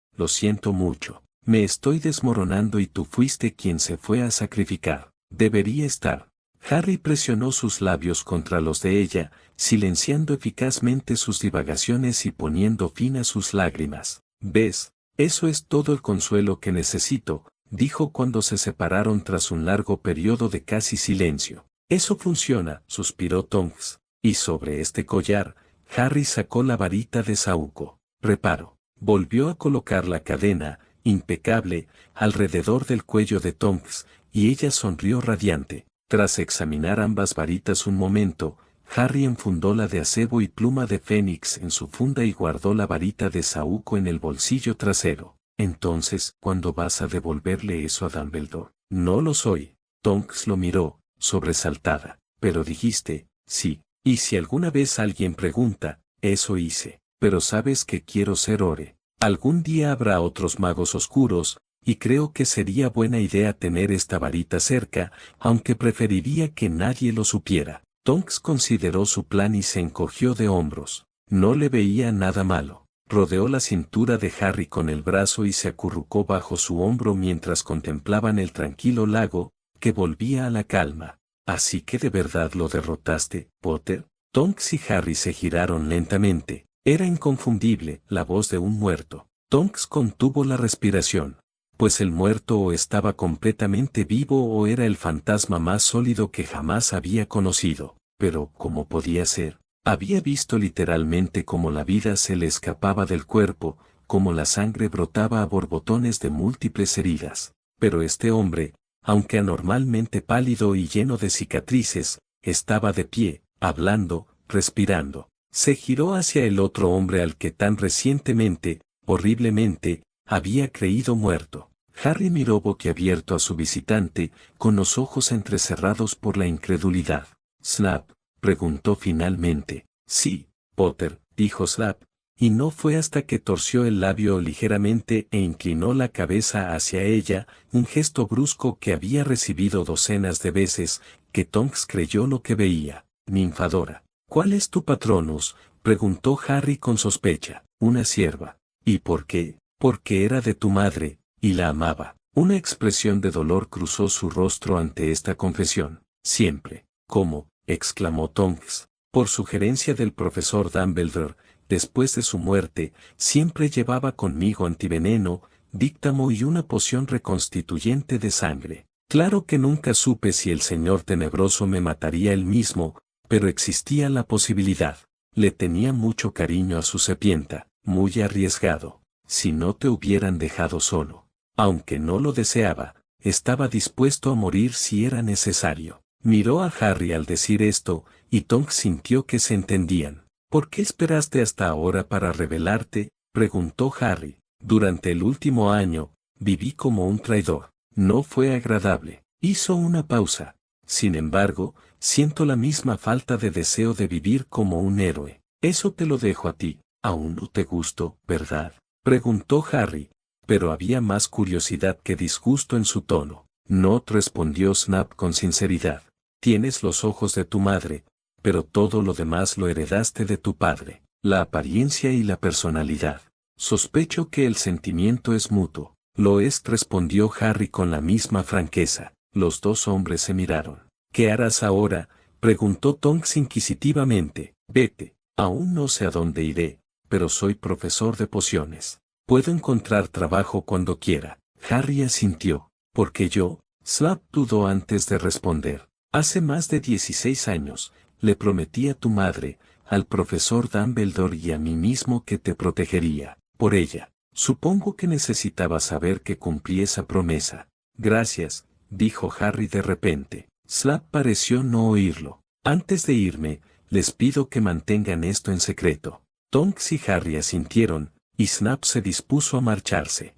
mucho. Me estoy desmoronando y tú fuiste quien se fue a sacrificar. Debería estar. Harry presionó sus labios contra los de ella, silenciando eficazmente sus divagaciones y poniendo fin a sus lágrimas. ¿Ves? Eso es todo el consuelo que necesito, dijo cuando se separaron tras un largo periodo de casi silencio. Eso funciona, suspiró Tonks. Y sobre este collar, Harry sacó la varita de saúco. Reparo. Volvió a colocar la cadena, impecable, alrededor del cuello de Tonks, y ella sonrió radiante. Tras examinar ambas varitas un momento, Harry enfundó la de acebo y pluma de fénix en su funda y guardó la varita de saúco en el bolsillo trasero. Entonces, ¿cuándo vas a devolverle eso a Dumbledore? No lo soy. Tonks lo miró, sobresaltada. Pero dijiste, sí. Y si alguna vez alguien pregunta, eso hice. Pero sabes que quiero ser Ore. Algún día habrá otros magos oscuros, y creo que sería buena idea tener esta varita cerca, aunque preferiría que nadie lo supiera. Tonks consideró su plan y se encogió de hombros. No le veía nada malo. Rodeó la cintura de Harry con el brazo y se acurrucó bajo su hombro mientras contemplaban el tranquilo lago, que volvía a la calma. ¿Así que de verdad lo derrotaste, Potter? Tonks y Harry se giraron lentamente. Era inconfundible, la voz de un muerto. Tonks contuvo la respiración, pues el muerto o estaba completamente vivo o era el fantasma más sólido que jamás había conocido. Pero, ¿cómo podía ser? Había visto literalmente cómo la vida se le escapaba del cuerpo, cómo la sangre brotaba a borbotones de múltiples heridas. Pero este hombre, aunque anormalmente pálido y lleno de cicatrices, estaba de pie, hablando, respirando. Se giró hacia el otro hombre al que tan recientemente, horriblemente, había creído muerto. Harry miró boquiabierto a su visitante, con los ojos entrecerrados por la incredulidad. «¿Snap?», preguntó finalmente. «Sí, Potter», dijo Snap, y no fue hasta que torció el labio ligeramente e inclinó la cabeza hacia ella, un gesto brusco que había recibido docenas de veces, que Tonks creyó lo que veía. «Ninfadora». «¿Cuál es tu patronus?», preguntó Harry con sospecha. «Una sierva». «¿Y por qué?». «Porque era de tu madre, y la amaba». Una expresión de dolor cruzó su rostro ante esta confesión. «Siempre». «¿Cómo?», exclamó Tonks. «Por sugerencia del profesor Dumbledore, después de su muerte, siempre llevaba conmigo antiveneno, díctamo y una poción reconstituyente de sangre. Claro que nunca supe si el señor tenebroso me mataría él mismo, pero existía la posibilidad. Le tenía mucho cariño a su serpienta, muy arriesgado. Si no te hubieran dejado solo, aunque no lo deseaba, estaba dispuesto a morir si era necesario». Miró a Harry al decir esto, y Tonks sintió que se entendían. «¿Por qué esperaste hasta ahora para rebelarte?», preguntó Harry. «Durante el último año, viví como un traidor. No fue agradable». Hizo una pausa. «Sin embargo, siento la misma falta de deseo de vivir como un héroe. Eso te lo dejo a ti. Aún no te gusto, ¿verdad?», preguntó Harry, pero había más curiosidad que disgusto en su tono. «No», respondió Snap con sinceridad. «Tienes los ojos de tu madre, pero todo lo demás lo heredaste de tu padre, la apariencia y la personalidad. Sospecho que el sentimiento es mutuo». «Lo es», respondió Harry con la misma franqueza. Los dos hombres se miraron. «¿Qué harás ahora?», preguntó Tonks inquisitivamente. «Vete». «Aún no sé a dónde iré, pero soy profesor de pociones. Puedo encontrar trabajo cuando quiera». Harry asintió. «¿Porque yo?». Snap dudó antes de responder. «Hace más de 16 años, le prometí a tu madre, al profesor Dumbledore y a mí mismo que te protegería, por ella. Supongo que necesitaba saber que cumplí esa promesa». «Gracias», dijo Harry de repente. Snap pareció no oírlo. «Antes de irme, les pido que mantengan esto en secreto». Tonks y Harry asintieron, y Snap se dispuso a marcharse.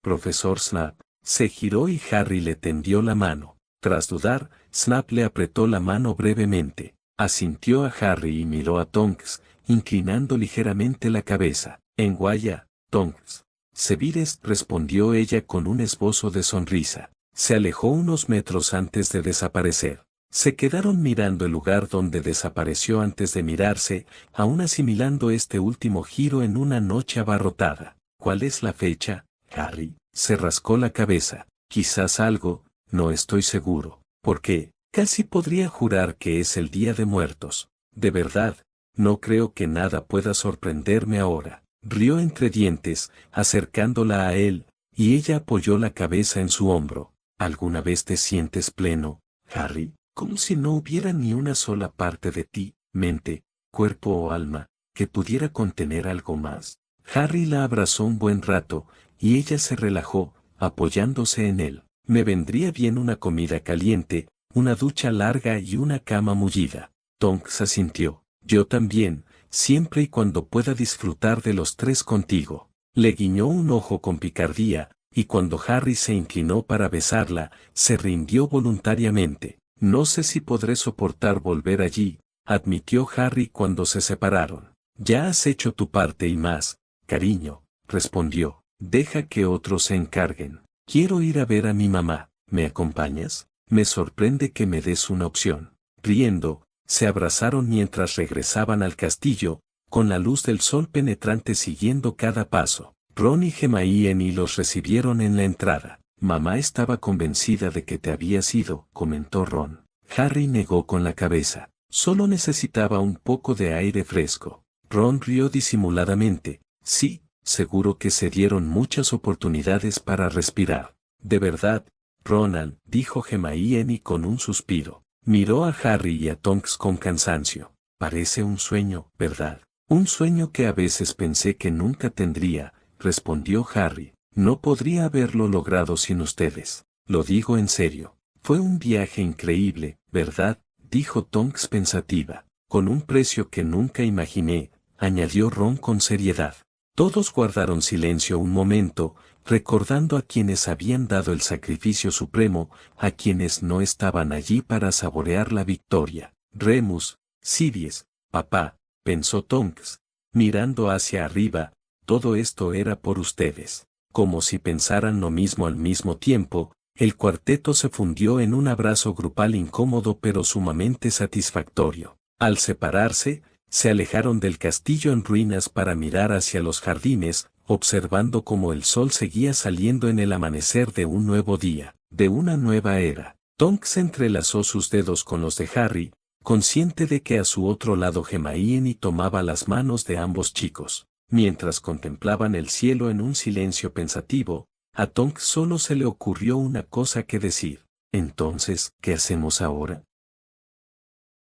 Profesor Snap». Se giró y Harry le tendió la mano. Tras dudar, Snap le apretó la mano brevemente. Asintió a Harry y miró a Tonks, inclinando ligeramente la cabeza. «En Guaya, Tonks». «Sevires», respondió ella con un esbozo de sonrisa. Se alejó unos metros antes de desaparecer. Se quedaron mirando el lugar donde desapareció antes de mirarse, aún asimilando este último giro en una noche abarrotada. «¿Cuál es la fecha, Harry?». Se rascó la cabeza. «Quizás algo, no estoy seguro». «¿Por qué?». «Casi podría jurar que es el Día de Muertos». «De verdad, no creo que nada pueda sorprenderme ahora». Rió entre dientes, acercándola a él, y ella apoyó la cabeza en su hombro. «¿Alguna vez te sientes pleno, Harry? Como si no hubiera ni una sola parte de ti, mente, cuerpo o alma, que pudiera contener algo más». Harry la abrazó un buen rato, y ella se relajó, apoyándose en él. «Me vendría bien una comida caliente, una ducha larga y una cama mullida». Tonks asintió. «Yo también, siempre y cuando pueda disfrutar de los tres contigo». Le guiñó un ojo con picardía, y cuando Harry se inclinó para besarla, se rindió voluntariamente. «No sé si podré soportar volver allí», admitió Harry cuando se separaron. «Ya has hecho tu parte y más, cariño», respondió. «Deja que otros se encarguen. Quiero ir a ver a mi mamá. ¿Me acompañas?». «Me sorprende que me des una opción». Riendo, se abrazaron mientras regresaban al castillo, con la luz del sol penetrante siguiendo cada paso. Ron y Hermione los recibieron en la entrada. «Mamá estaba convencida de que te habías ido», comentó Ron. Harry negó con la cabeza. «Solo necesitaba un poco de aire fresco». Ron rió disimuladamente. «Sí, seguro que se dieron muchas oportunidades para respirar». «De verdad, Ronald», dijo Hermione con un suspiro. Miró a Harry y a Tonks con cansancio. «Parece un sueño, ¿verdad?». «Un sueño que a veces pensé que nunca tendría», respondió Harry. «No podría haberlo logrado sin ustedes. Lo digo en serio. Fue un viaje increíble, ¿verdad?», dijo Tonks pensativa. con un precio que nunca imaginé, añadió Ron con seriedad. Todos guardaron silencio un momento, recordando a quienes habían dado el sacrificio supremo, a quienes no estaban allí para saborear la victoria. Remus, Siries, papá, pensó Tonks, mirando hacia arriba, todo esto era por ustedes. Como si pensaran lo mismo al mismo tiempo, el cuarteto se fundió en un abrazo grupal incómodo pero sumamente satisfactorio. Al separarse, se alejaron del castillo en ruinas para mirar hacia los jardines, observando cómo el sol seguía saliendo en el amanecer de un nuevo día, de una nueva era. Tonks entrelazó sus dedos con los de Harry, consciente de que a su otro lado Hermione tomaba las manos de ambos chicos. Mientras contemplaban el cielo en un silencio pensativo, a Tonks solo se le ocurrió una cosa que decir. Entonces, ¿qué hacemos ahora?